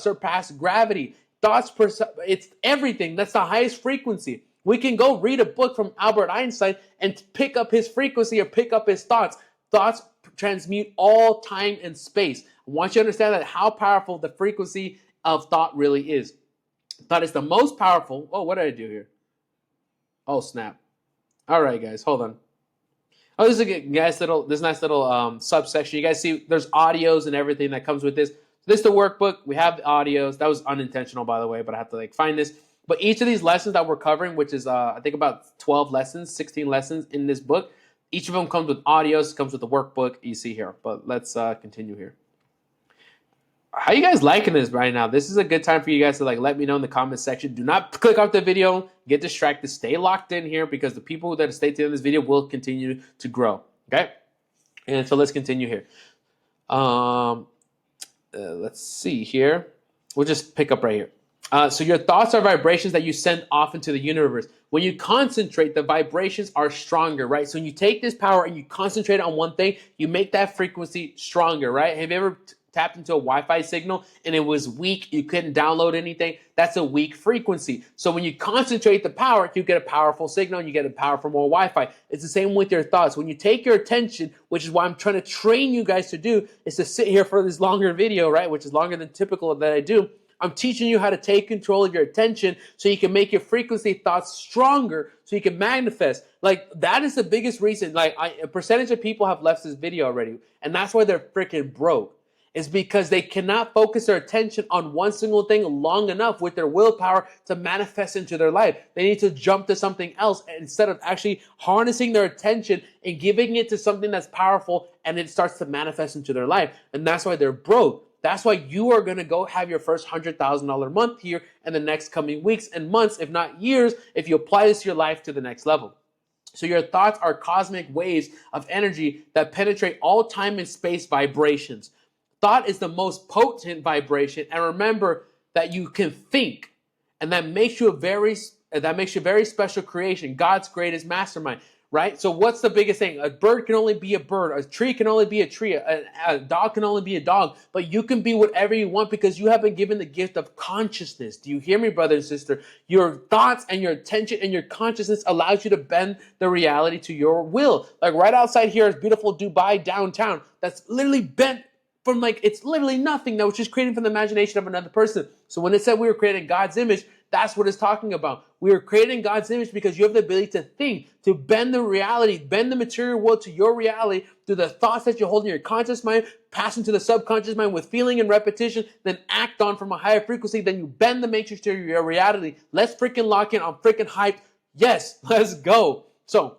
surpass gravity. It's everything. That's the highest frequency. We can go read a book from Albert Einstein and pick up his frequency or pick up his thoughts. Thoughts transmute all time and space. I want you to understand that how powerful the frequency of thought really is. Thought is the most powerful. Oh, what did I do here? Oh, snap. All right, guys, hold on. Oh, this is a nice little subsection. You guys see there's audios and everything that comes with this. This is the workbook. We have the audios. That was unintentional, by the way, but I have to find this. But each of these lessons that we're covering, which is I think about 12 lessons, 16 lessons in this book, each of them comes with audios, comes with the workbook you see here. But let's continue here. How you guys liking this right now? This is a good time for you guys to let me know in the comment section. Do not click off the video, get distracted, stay locked in here because the people that stay tuned in this video will continue to grow. Okay? And so let's continue here. Let's see here. We'll just pick up right here. So your thoughts are vibrations that you send off into the universe. When you concentrate, the vibrations are stronger, right? So when you take this power and you concentrate on one thing, you make that frequency stronger, right? Have you ever tapped into a Wi-Fi signal and it was weak, you couldn't download anything? That's a weak frequency. So when you concentrate the power, you get a powerful signal and you get a powerful more Wi-Fi. It's the same with your thoughts. When you take your attention, which is what I'm trying to train you guys to do, is to sit here for this longer video, right? Which is longer than typical that I do. I'm teaching you how to take control of your attention so you can make your frequency thoughts stronger so you can manifest. That is the biggest reason. A percentage of people have left this video already, and that's why they're freaking broke. is because they cannot focus their attention on one single thing long enough with their willpower to manifest into their life. They need to jump to something else instead of actually harnessing their attention and giving it to something that's powerful, and it starts to manifest into their life. And that's why they're broke. That's why you are going to go have your first $100,000 month here in the next coming weeks and months, if not years, if you apply this to your life to the next level. So your thoughts are cosmic waves of energy that penetrate all time and space vibrations. Thought is the most potent vibration, and remember that you can think, and that makes you a very special creation, God's greatest mastermind. Right? So what's the biggest thing? A bird can only be a bird. A tree can only be a tree. A dog can only be a dog. But you can be whatever you want because you have been given the gift of consciousness. Do you hear me, brother and sister? Your thoughts and your attention and your consciousness allows you to bend the reality to your will. Like right outside here is beautiful Dubai downtown. That's literally bent from it's literally nothing that was just created from the imagination of another person. So when it said we were creating God's image, that's what it's talking about. We are creating God's image because you have the ability to think, to bend the reality, bend the material world to your reality through the thoughts that you hold in your conscious mind, pass into the subconscious mind with feeling and repetition, then act on from a higher frequency. Then you bend the matrix to your reality. Let's freaking lock in. I'm freaking hyped. Yes, let's go. So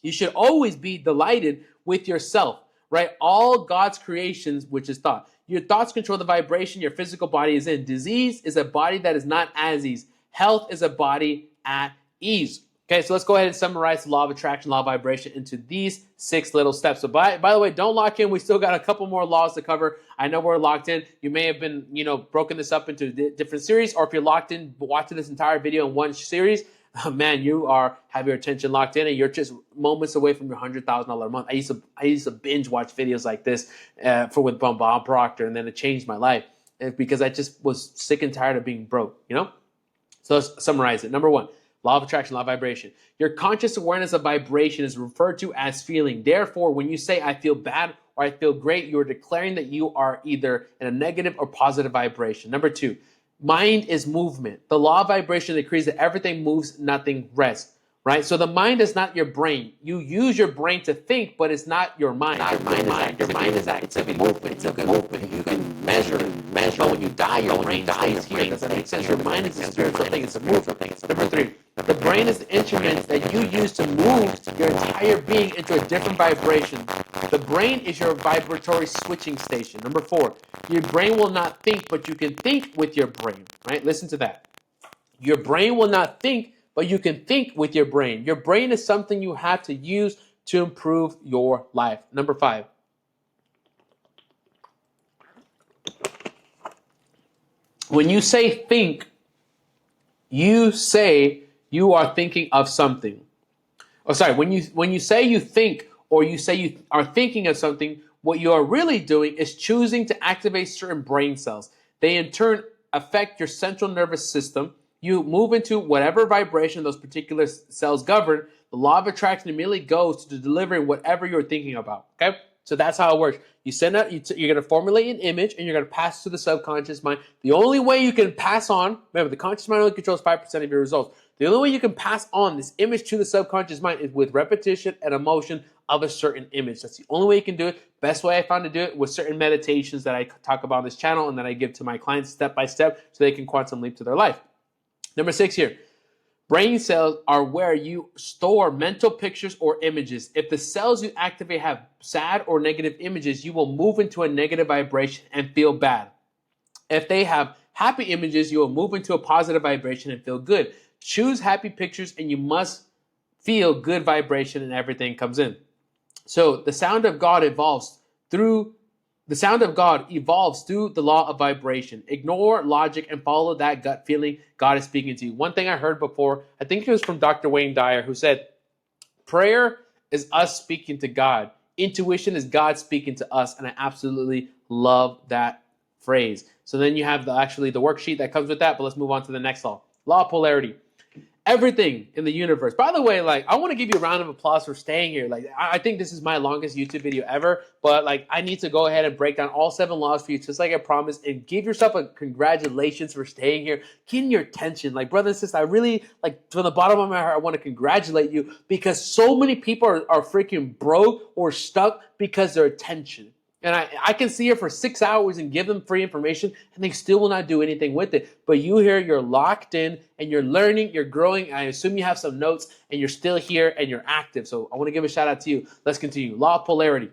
you should always be delighted with yourself, right? All God's creations, which is thought. Your thoughts control the vibration your physical body is in. Disease is a body that is not at ease. Health is a body at ease. Okay, so let's go ahead and summarize the law of attraction, law of vibration into these 6 little steps. So by the way, don't lock in. We still got a couple more laws to cover. I know we're locked in. You may have been, broken this up into different series, or if you're locked in, watching this entire video in one series, man, you have your attention locked in, and you're just moments away from your $100,000 a month. I used to binge watch videos like this with Bob Proctor, and then it changed my life because I just was sick and tired of being broke. So let's summarize it. Number 1, law of attraction, law of vibration. Your conscious awareness of vibration is referred to as feeling. Therefore, when you say I feel bad or I feel great, you are declaring that you are either in a negative or positive vibration. Number 2, mind is movement. The law of vibration decrees that everything moves, nothing rests. Right? So the mind is not your brain. You use your brain to think, but it's not your mind. Your mind is activity. It's a good movement. You can measure. But when you die, your brain stays here. Does that make sense? Your mind is a spiritual thing. It's a movement thing. Number 3, the brain is the instrument that you use to move your entire being into a different vibration. The brain is your vibratory switching station. Number 4, your brain will not think, but you can think with your brain. Right? Listen to that. Your brain will not think, but you can think with your brain. Your brain is something you have to use to improve your life. Number 5. When you say think, you say you are thinking of something. When you say you think, or you say you are thinking of something, what you are really doing is choosing to activate certain brain cells. They in turn affect your central nervous system. You move into whatever vibration those particular cells govern. The law of attraction immediately goes to delivering whatever you're thinking about. Okay? So that's how it works. You send out, you're going to formulate an image, and you're going to pass to the subconscious mind. The only way you can pass on, remember, the conscious mind only controls 5% of your results. The only way you can pass on this image to the subconscious mind is with repetition and emotion of a certain image. That's the only way you can do it. Best way I found to do it was certain meditations that I talk about on this channel and that I give to my clients step by step so they can quantum leap to their life. Number 6 here. Brain cells are where you store mental pictures or images. If the cells you activate have sad or negative images, you will move into a negative vibration and feel bad. If they have happy images, you will move into a positive vibration and feel good. Choose happy pictures and you must feel good vibration, and everything comes in. So the sound of God evolves through the law of vibration. Ignore logic and follow that gut feeling God is speaking to you. One thing I heard before, I think it was from Dr. Wayne Dyer, who said, prayer is us speaking to God. Intuition is God speaking to us. And I absolutely love that phrase. So then you have the worksheet that comes with that, but let's move on to the next law. Law of polarity. Everything in the universe. By the way, I want to give you a round of applause for staying here. I think this is my longest YouTube video ever, but I need to go ahead and break down all 7 laws for you, just like I promised, and give yourself a congratulations for staying here, getting your attention. Brother and sister, I really, from the bottom of my heart, I want to congratulate you because so many people are freaking broke or stuck because their attention. And I can see her for 6 hours and give them free information, and they still will not do anything with it. But you here, you're locked in and you're learning, you're growing. I assume you have some notes and you're still here and you're active. So I want to give a shout out to you. Let's continue. Law of polarity.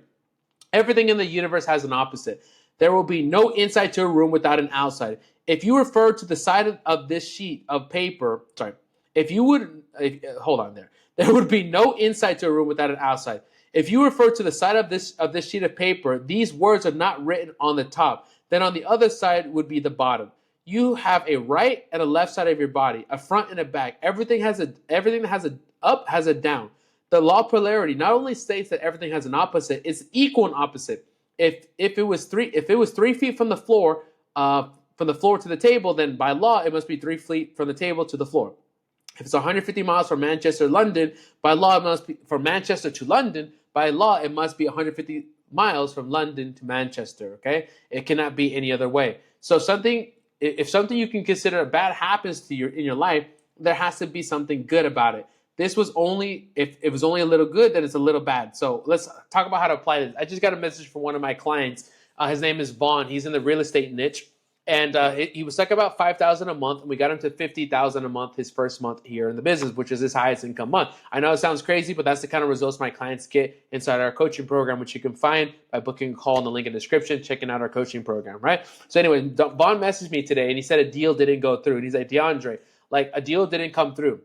Everything in the universe has an opposite. There will be no inside to a room without an outside. If you refer to the side of this sheet of paper, sorry, if you would, hold on there would be no inside to a room without an outside. If you refer to the side of this sheet of paper, these words are not written on the top. Then on the other side would be the bottom. You have a right and a left side of your body, a front and a back. Everything that has a up has a down. The law of polarity not only states that everything has an opposite, it's equal and opposite. If it was 3 feet from the floor to the table, then by law it must be 3 feet from the table to the floor. If it's 150 miles from Manchester to London, by law it must be from Manchester to London. By law, it must be 150 miles from London to Manchester. Okay, it cannot be any other way. So if something you can consider bad happens to you in your life, there has to be something good about it. This was only if it was only a little good, then it's a little bad. So let's talk about how to apply this. I just got a message from one of my clients. His name is Vaughn. He's in the real estate niche. And he was stuck about $5,000 a month, and we got him to $50,000 a month his first month here in the business, which is his highest income month. I know it sounds crazy, but that's the kind of results my clients get inside our coaching program, which you can find by booking a call in the link in the description, checking out our coaching program, right? So anyway, Vaughn messaged me today, and he said a deal didn't go through. And he's like, DeAndre, like a deal didn't come through.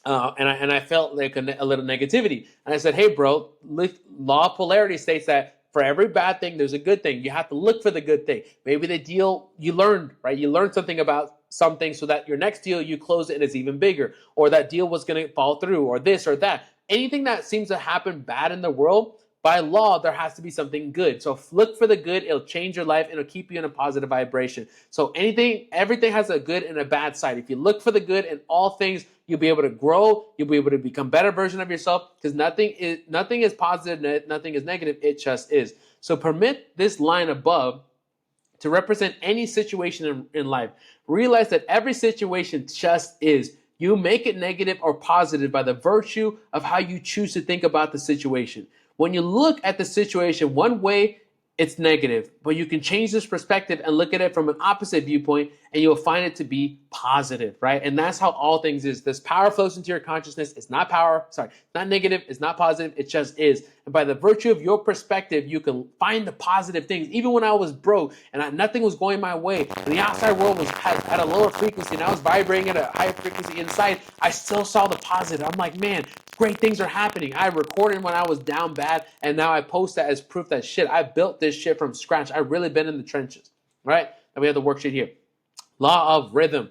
And I felt like a little negativity. And I said, hey, bro, law of polarity states that for every bad thing, there's a good thing. You have to look for the good thing. Maybe the deal you learned, right? You learned something about something so that your next deal, you close it and it's even bigger. Or that deal was going to fall through, or this or that. Anything that seems to happen bad in the world, by law, there has to be something good. So look for the good. It'll change your life. It'll keep you in a positive vibration. So everything has a good and a bad side. If you look for the good in all things, you'll be able to grow. You'll be able to become a better version of yourself, because nothing is positive, nothing is negative. It just is. So permit this line above to represent any situation in life. Realize that every situation just is. You make it negative or positive by the virtue of how you choose to think about the situation. When you look at the situation one way, it's negative, but you can change this perspective and look at it from an opposite viewpoint, and you'll find it to be positive, right? And that's how all things is. This power flows into your consciousness. It's not not negative, it's not positive, it just is. And by the virtue of your perspective, you can find the positive things. Even when I was broke and nothing was going my way, and the outside world was at a lower frequency, and I was vibrating at a higher frequency inside, I still saw the positive. I'm like, man, great things are happening. I recorded when I was down bad, and now I post that as proof that shit, I built this shit from scratch. I've really been in the trenches, right? And we have the worksheet here. Law of rhythm.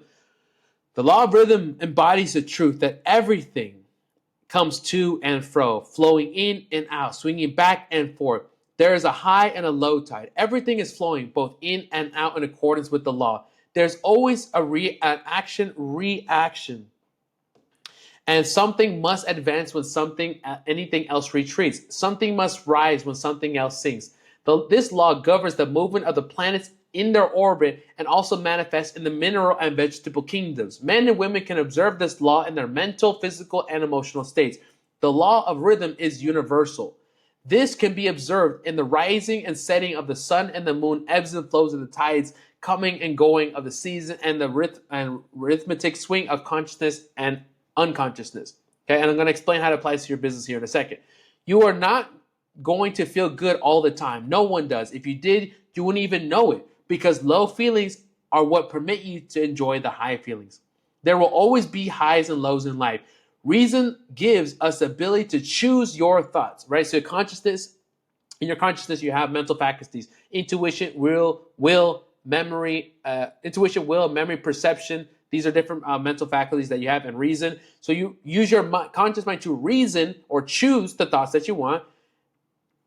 The law of rhythm embodies the truth that everything comes to and fro, flowing in and out, swinging back and forth. There is a high and a low tide. Everything is flowing both in and out in accordance with the law. There's always an action reaction. And something must advance when anything else retreats. Something must rise when something else sinks. This law governs the movement of the planets in their orbit and also manifests in the mineral and vegetable kingdoms. Men and women can observe this law in their mental, physical, and emotional states. The law of rhythm is universal. This can be observed in the rising and setting of the sun and the moon, ebbs and flows of the tides, coming and going of the season, and the rhythmic swing of consciousness and unconsciousness. Okay, and I'm going to explain how it applies to your business here in a second. You are not going to feel good all the time. No one does. If you did, you wouldn't even know it, because low feelings are what permit you to enjoy the high feelings. There will always be highs and lows in life. Reason gives us the ability to choose your thoughts, right? So in your consciousness, you have mental faculties: intuition, will, memory, perception. These are different mental faculties that you have, and reason. So you use your conscious mind to reason or choose the thoughts that you want,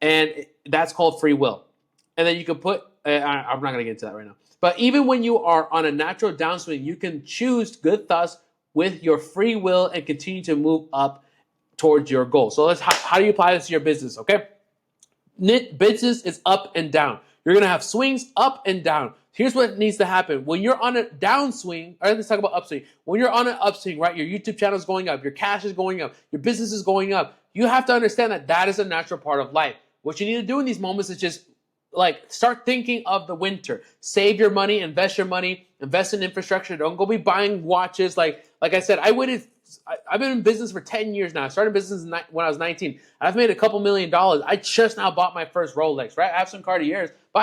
and that's called free will. And then you can put, I'm not going to get into that right now. But even when you are on a natural downswing, you can choose good thoughts with your free will and continue to move up towards your goal. So how do you apply this to your business, okay? Business is up and down. You're going to have swings up and down. Here's what needs to happen. When you're on a downswing, or let's talk about upswing. When you're on an upswing, right, your YouTube channel is going up, your cash is going up, your business is going up, you have to understand that that is a natural part of life. What you need to do in these moments is just like start thinking of the winter. Save your money, invest in infrastructure. Don't go be buying watches. Like I said, I've been in business for 10 years now. I started business when I was 19. I've made a couple $1,000,000. I just now bought my first Rolex, right? I have some Cartiers, but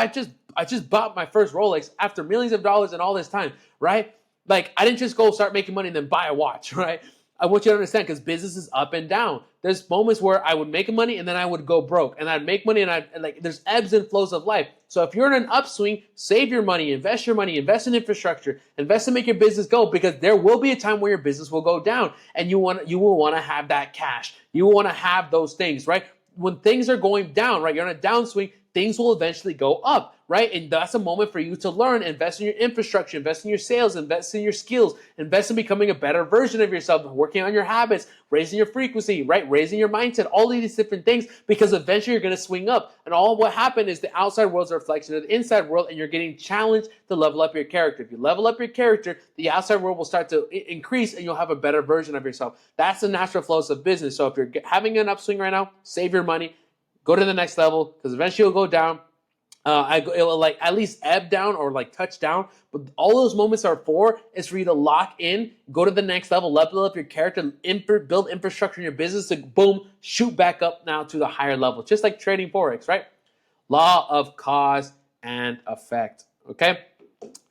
I just bought my first Rolex after millions of dollars and all this time, right? Like I didn't just go start making money and then buy a watch, right? I want you to understand because business is up and down. There's moments where I would make money and then I would go broke, and I'd make money and like there's ebbs and flows of life. So if you're in an upswing, save your money, invest in infrastructure, invest to make your business go, because there will be a time where your business will go down and you will want to have that cash. You will want to have those things, right? When things are going down, right? You're on a downswing, things will eventually go up, right? And that's a moment for you to learn, invest in your infrastructure, invest in your sales, invest in your skills, invest in becoming a better version of yourself, working on your habits, raising your frequency, right? Raising your mindset, all of these different things, because eventually you're going to swing up. And all what happened is the outside world's a reflection of the inside world, and you're getting challenged to level up your character. If you level up your character, the outside world will start to increase and you'll have a better version of yourself. That's the natural flows of business. So if you're having an upswing right now, save your money, go to the next level, because eventually it'll go down. It will like at least ebb down or like touch down. But all those moments are is for you to lock in, go to the next level, level up your character, build infrastructure in your business to boom, shoot back up now to the higher level. Just like trading Forex, right? Law of cause and effect. Okay?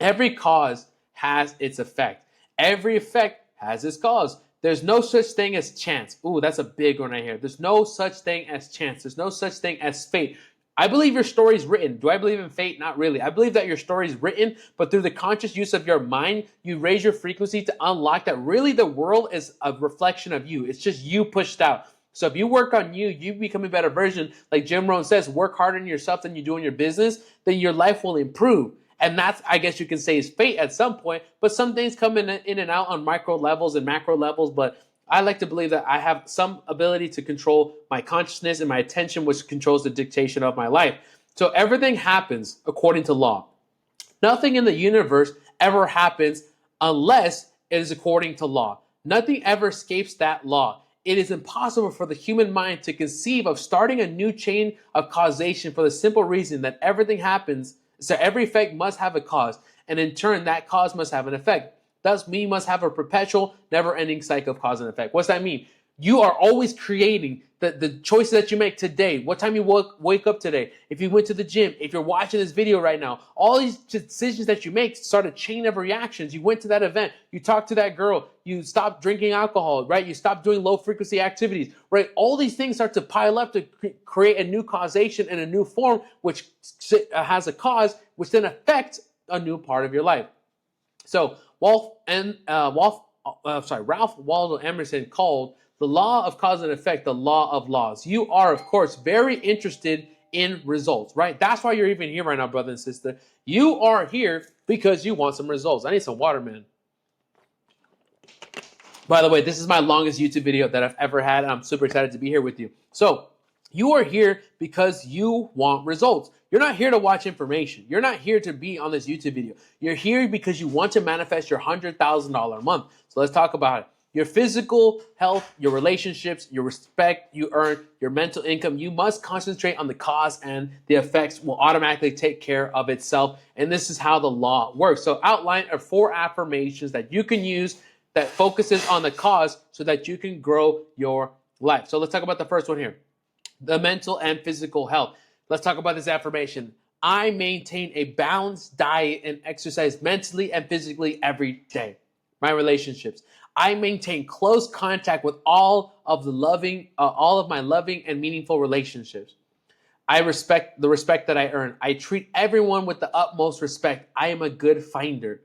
Every cause has its effect. Every effect has its cause. There's no such thing as chance. Ooh, that's a big one right here. There's no such thing as chance. There's no such thing as fate. I believe your story is written. Do I believe in fate? Not really. I believe that your story is written, but through the conscious use of your mind, you raise your frequency to unlock that really the world is a reflection of you. It's just you pushed out. So if you work on you, you become a better version. Like Jim Rohn says, work harder on yourself than you do in your business, then your life will improve. And that's, I guess you can say, is fate at some point. But some things come in and out on micro levels and macro levels. But I like to believe that I have some ability to control my consciousness and my attention, which controls the dictation of my life. So everything happens according to law. Nothing in the universe ever happens unless it is according to law. Nothing ever escapes that law. It is impossible for the human mind to conceive of starting a new chain of causation for the simple reason that everything happens. So every effect must have a cause, and in turn, that cause must have an effect. Thus, we must have a perpetual, never-ending cycle of cause and effect. What's that mean? You are always creating the choices that you make today. What time you wake up today. If you went to the gym. If you're watching this video right now. All these decisions that you make start a chain of reactions. You went to that event. You talked to that girl. You stopped drinking alcohol, right? You stopped doing low-frequency activities, right? All these things start to pile up to create a new causation in a new form, which has a cause, which then affects a new part of your life. So Ralph Waldo Emerson called the law of cause and effect the law of laws. You are, of course, very interested in results, right? That's why you're even here right now, brother and sister. You are here because you want some results. I need some water, man. By the way, this is my longest YouTube video that I've ever had, and I'm super excited to be here with you. So you are here because you want results. You're not here to watch information. You're not here to be on this YouTube video. You're here because you want to manifest your $100,000 a month. So let's talk about it. Your physical health, your relationships, your respect you earn, your mental income, you must concentrate on the cause, and the effects will automatically take care of itself. And this is how the law works. So outline are 4 affirmations that you can use that focuses on the cause so that you can grow your life. So let's talk about the first one here. The mental and physical health. Let's talk about this affirmation. I maintain a balanced diet and exercise mentally and physically every day. My relationships. I maintain close contact with all of my loving and meaningful relationships. I respect the respect that I earn. I treat everyone with the utmost respect. I am a good finder.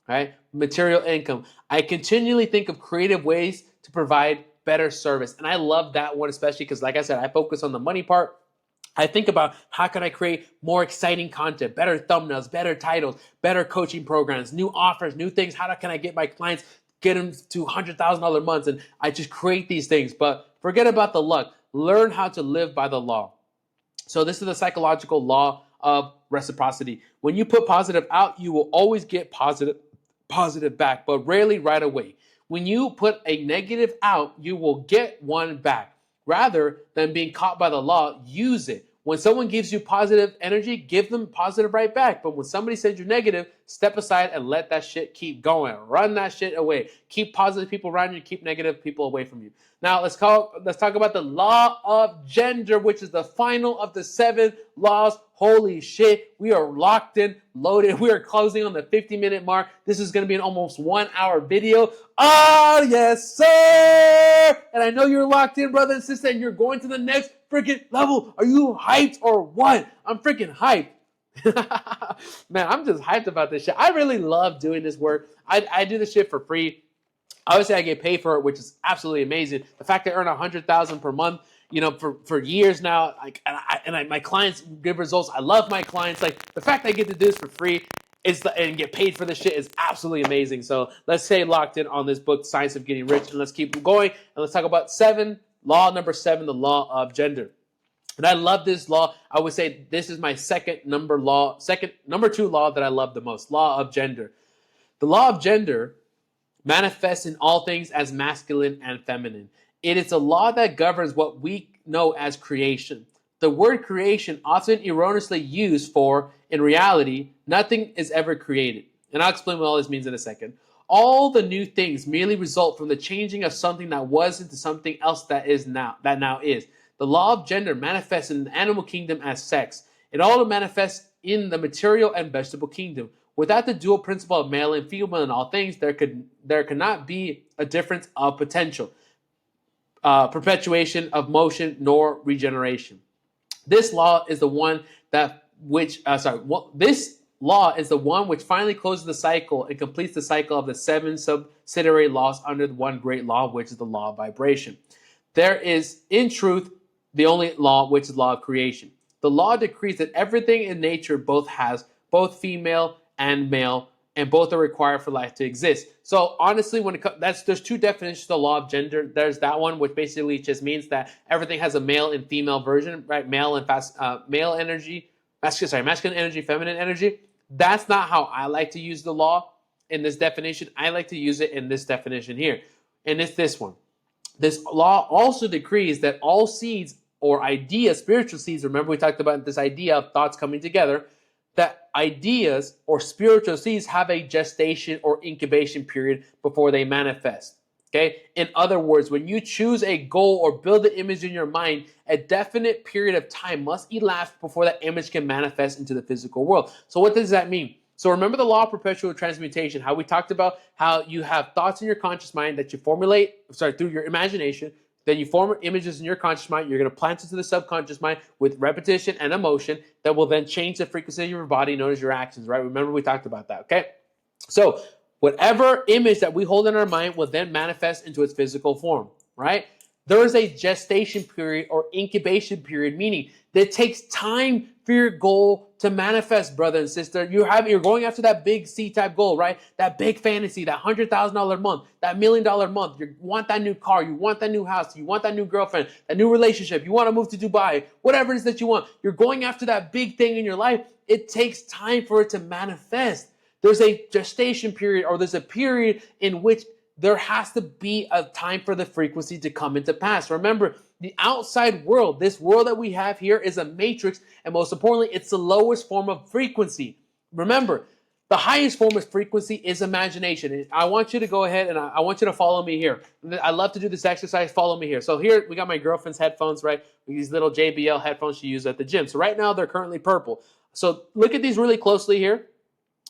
Right? Material income. I continually think of creative ways to provide better service. And I love that one, especially because, like I said, I focus on the money part. I think about how can I create more exciting content, better thumbnails, better titles, better coaching programs, new offers, new things. How can I get my clients, get them to $100,000 months? And I just create these things. But forget about the luck. Learn how to live by the law. So this is the psychological law of reciprocity. When you put positive out, you will always get positive back, but rarely right away. When you put a negative out, you will get one back. Rather than being caught by the law, use it. When someone gives you positive energy, give them positive right back. But when somebody sends you negative, step aside and let that shit keep going. Run that shit away. Keep positive people around you. Keep negative people away from you. Now let's talk about the law of gender, which is the final of the 7 laws. Holy shit, we are locked in, loaded. We are closing on the 50-minute mark. This is going to be an almost 1-hour video. Oh, yes, sir! And I know you're locked in, brother and sister, and you're going to the next freaking level. Are you hyped or what? I'm freaking hyped. Man, I'm just hyped about this shit. I really love doing this work. I do this shit for free. Obviously, I get paid for it, which is absolutely amazing. The fact I earn $100,000 per month, for years now, my clients give results. I love my clients. Like the fact I get to do this for free and get paid for this shit is absolutely amazing. So let's stay locked in on this book, Science of Getting Rich, and let's keep going. And let's talk about law number 7, the law of gender. And I love this law. I would say this is my number 2 law that I love the most, law of gender. The law of gender manifests in all things as masculine and feminine. It is a law that governs what we know as creation. The word creation, often erroneously used for, in reality, nothing is ever created. And I'll explain what all this means in a second. All the new things merely result from the changing of something that was into something else that now is. The law of gender manifests in the animal kingdom as sex. It also manifests in the material and vegetable kingdom. Without the dual principle of male and female in all things, there cannot be a difference of potential, perpetuation of motion, nor regeneration. This law is the one this law is the one which finally closes the cycle and completes the cycle of the 7 subsidiary laws under the one great law, which is the law of vibration. There is, in truth, the only law, which is the law of creation. The law decrees that everything in nature has both female and male, and both are required for life to exist. So honestly, there's 2 definitions of the law of gender. There's that one, which basically just means that everything has a male and female version, right? Masculine energy, feminine energy. That's not how I like to use the law in this definition. I like to use it in this definition here, and it's this one. This law also decrees that all seeds or ideas, spiritual seeds, remember we talked about this idea of thoughts coming together, that ideas or spiritual seeds have a gestation or incubation period before they manifest. Okay? In other words, when you choose a goal or build an image in your mind, a definite period of time must elapse before that image can manifest into the physical world. So what does that mean? So remember the law of perpetual transmutation, how we talked about how you have thoughts in your conscious mind that you through your imagination. Then you form images in your conscious mind. You're going to plant into the subconscious mind with repetition and emotion that will then change the frequency of your body, known as your actions, right? Remember we talked about that, okay? So whatever image that we hold in our mind will then manifest into its physical form, right? There is a gestation period or incubation period, meaning that it takes time for your goal to manifest, brother and sister. You're going after that big C-type goal, right? That big fantasy, that $100,000 month, that $1 million month. You want that new car, you want that new house, you want that new girlfriend, that new relationship, you want to move to Dubai, whatever it is that you want. You're going after that big thing in your life. It takes time for it to manifest. There's a gestation period, or there's a period in which there has to be a time for the frequency to come into pass. Remember, the outside world, this world that we have here, is a matrix, and most importantly, it's the lowest form of frequency. Remember, the highest form of frequency is imagination. I want you to go ahead and I want you to follow me here. I love to do this exercise. Follow me here. So here we got my girlfriend's headphones, right? These little JBL headphones she uses at the gym. So right now they're currently purple. So look at these really closely here.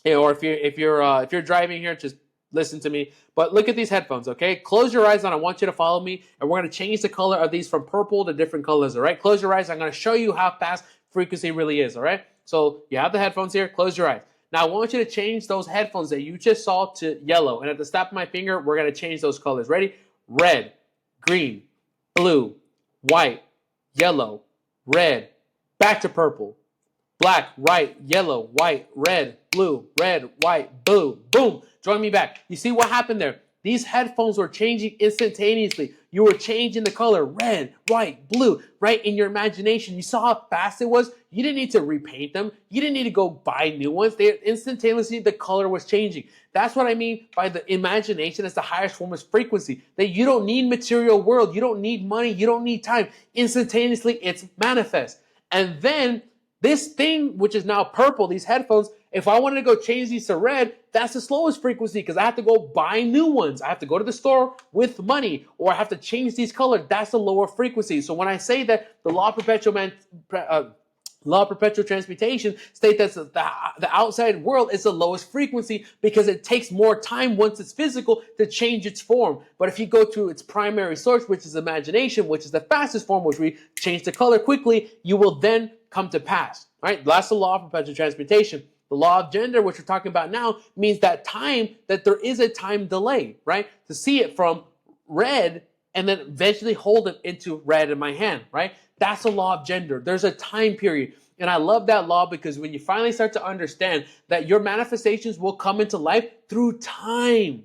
Or if you're driving here, just listen to me. But look at these headphones, okay? Close your eyes, and I want you to follow me. And we're going to change the color of these from purple to different colors, all right? Close your eyes. I'm going to show you how fast frequency really is, all right? So you have the headphones here. Close your eyes. Now I want you to change those headphones that you just saw to yellow. And at the snap of my finger, we're going to change those colors. Ready? Red, green, blue, white, yellow, red, back to purple. Black, right, yellow, white, red, white, blue, boom. Join me back. You see what happened there? These headphones were changing instantaneously. You were changing the color, red, white, blue, right in your imagination. You saw how fast it was? You didn't need to repaint them. You didn't need to go buy new ones. Instantaneously, the color was changing. That's what I mean by the imagination as the highest form of frequency. That you don't need material world. You don't need money. You don't need time. Instantaneously, it's manifest. And then this thing, which is now purple, these headphones, if I wanted to go change these to red, that's the slowest frequency because I have to go buy new ones. I have to go to the store with money, or I have to change these colors. That's the lower frequency. So when I say that the law of perpetual transmutation state that the outside world is the lowest frequency because it takes more time once it's physical to change its form. But if you go to its primary source, which is imagination, which is the fastest form, which we change the color quickly, you will then come to pass. Right? That's the law of perpetual transmutation. The law of gender, which we're talking about now, means that there is a time delay, right? To see it from red and then eventually hold it into red in my hand, right? That's the law of gender. There's a time period. And I love that law because when you finally start to understand that your manifestations will come into life through time.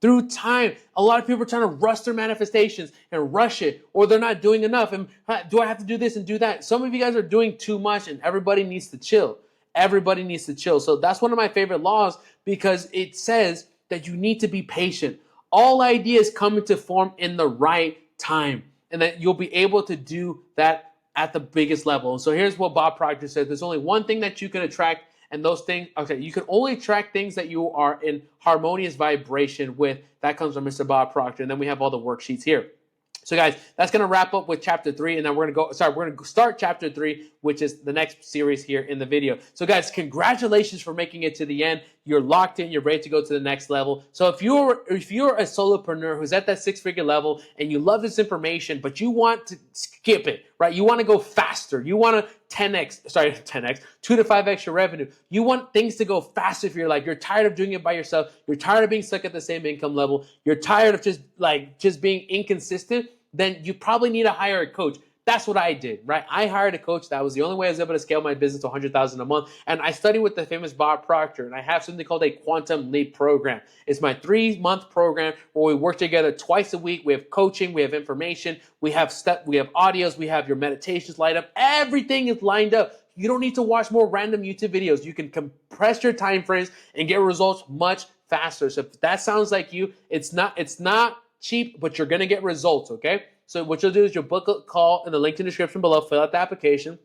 Through time. A lot of people are trying to rush their manifestations and rush it, or they're not doing enough. And do I have to do this and do that? Some of you guys are doing too much, and everybody needs to chill. Everybody needs to chill. So that's one of my favorite laws because it says that you need to be patient. All ideas come into form in the right time, and that you'll be able to do that at the biggest level. And so here's what Bob Proctor said. There's only one thing that you can attract, and those things, okay, you can only attract things that you are in harmonious vibration with. That comes from Mr. Bob Proctor. And then we have all the worksheets here. So guys, that's going to wrap up with chapter 3, and then we're going to start chapter 3, which is the next series here in the video. So guys, congratulations for making it to the end. You're locked in, you're ready to go to the next level. So if you're a solopreneur who's at that 6-figure level and you love this information, but you want to skip it, right? You want to go faster. You want to 10x, 2 to 5x your revenue. You want things to go faster for your life. You're tired of doing it by yourself. You're tired of being stuck at the same income level. You're tired of just being inconsistent. Then you probably need to hire a coach. That's what I did, right? I hired a coach. That was the only way I was able to scale my business to $100,000 a month. And I studied with the famous Bob Proctor, and I have something called a Quantum Leap program. It's my 3-month program where we work together twice a week. We have coaching, we have information, we have audios, we have your meditations lined up. Everything is lined up. You don't need to watch more random YouTube videos. You can compress your time frames and get results much faster. So if that sounds like you, it's not cheap, but you're going to get results, okay? So what you'll do is you'll book a call in the link in the description below, fill out the application.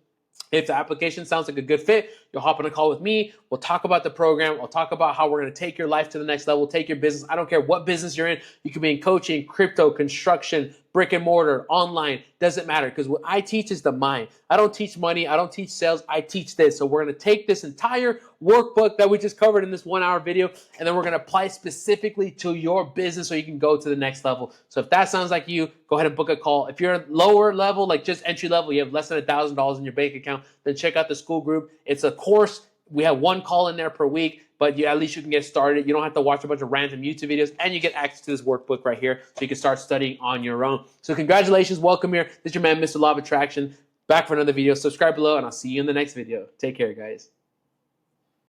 If the application sounds like a good fit, you'll hop on a call with me. We'll talk about the program. We'll talk about how we're going to take your life to the next level, take your business. I don't care what business you're in. You could be in coaching, crypto, construction, brick and mortar, online. Doesn't matter because what I teach is the mind. I don't teach money. I don't teach sales. I teach this. So we're going to take this entire workbook that we just covered in this 1-hour video, and then we're going to apply it specifically to your business so you can go to the next level. So if that sounds like you, go ahead and book a call. If you're lower level, like just entry level, you have less than $1,000 in your bank account, then check out the school group. It's a course. We have 1 call in there per week, but at least you can get started. You don't have to watch a bunch of random YouTube videos, and you get access to this workbook right here so you can start studying on your own. So congratulations. Welcome here. This is your man, Mr. Law of Attraction. Back for another video. Subscribe below, and I'll see you in the next video. Take care, guys.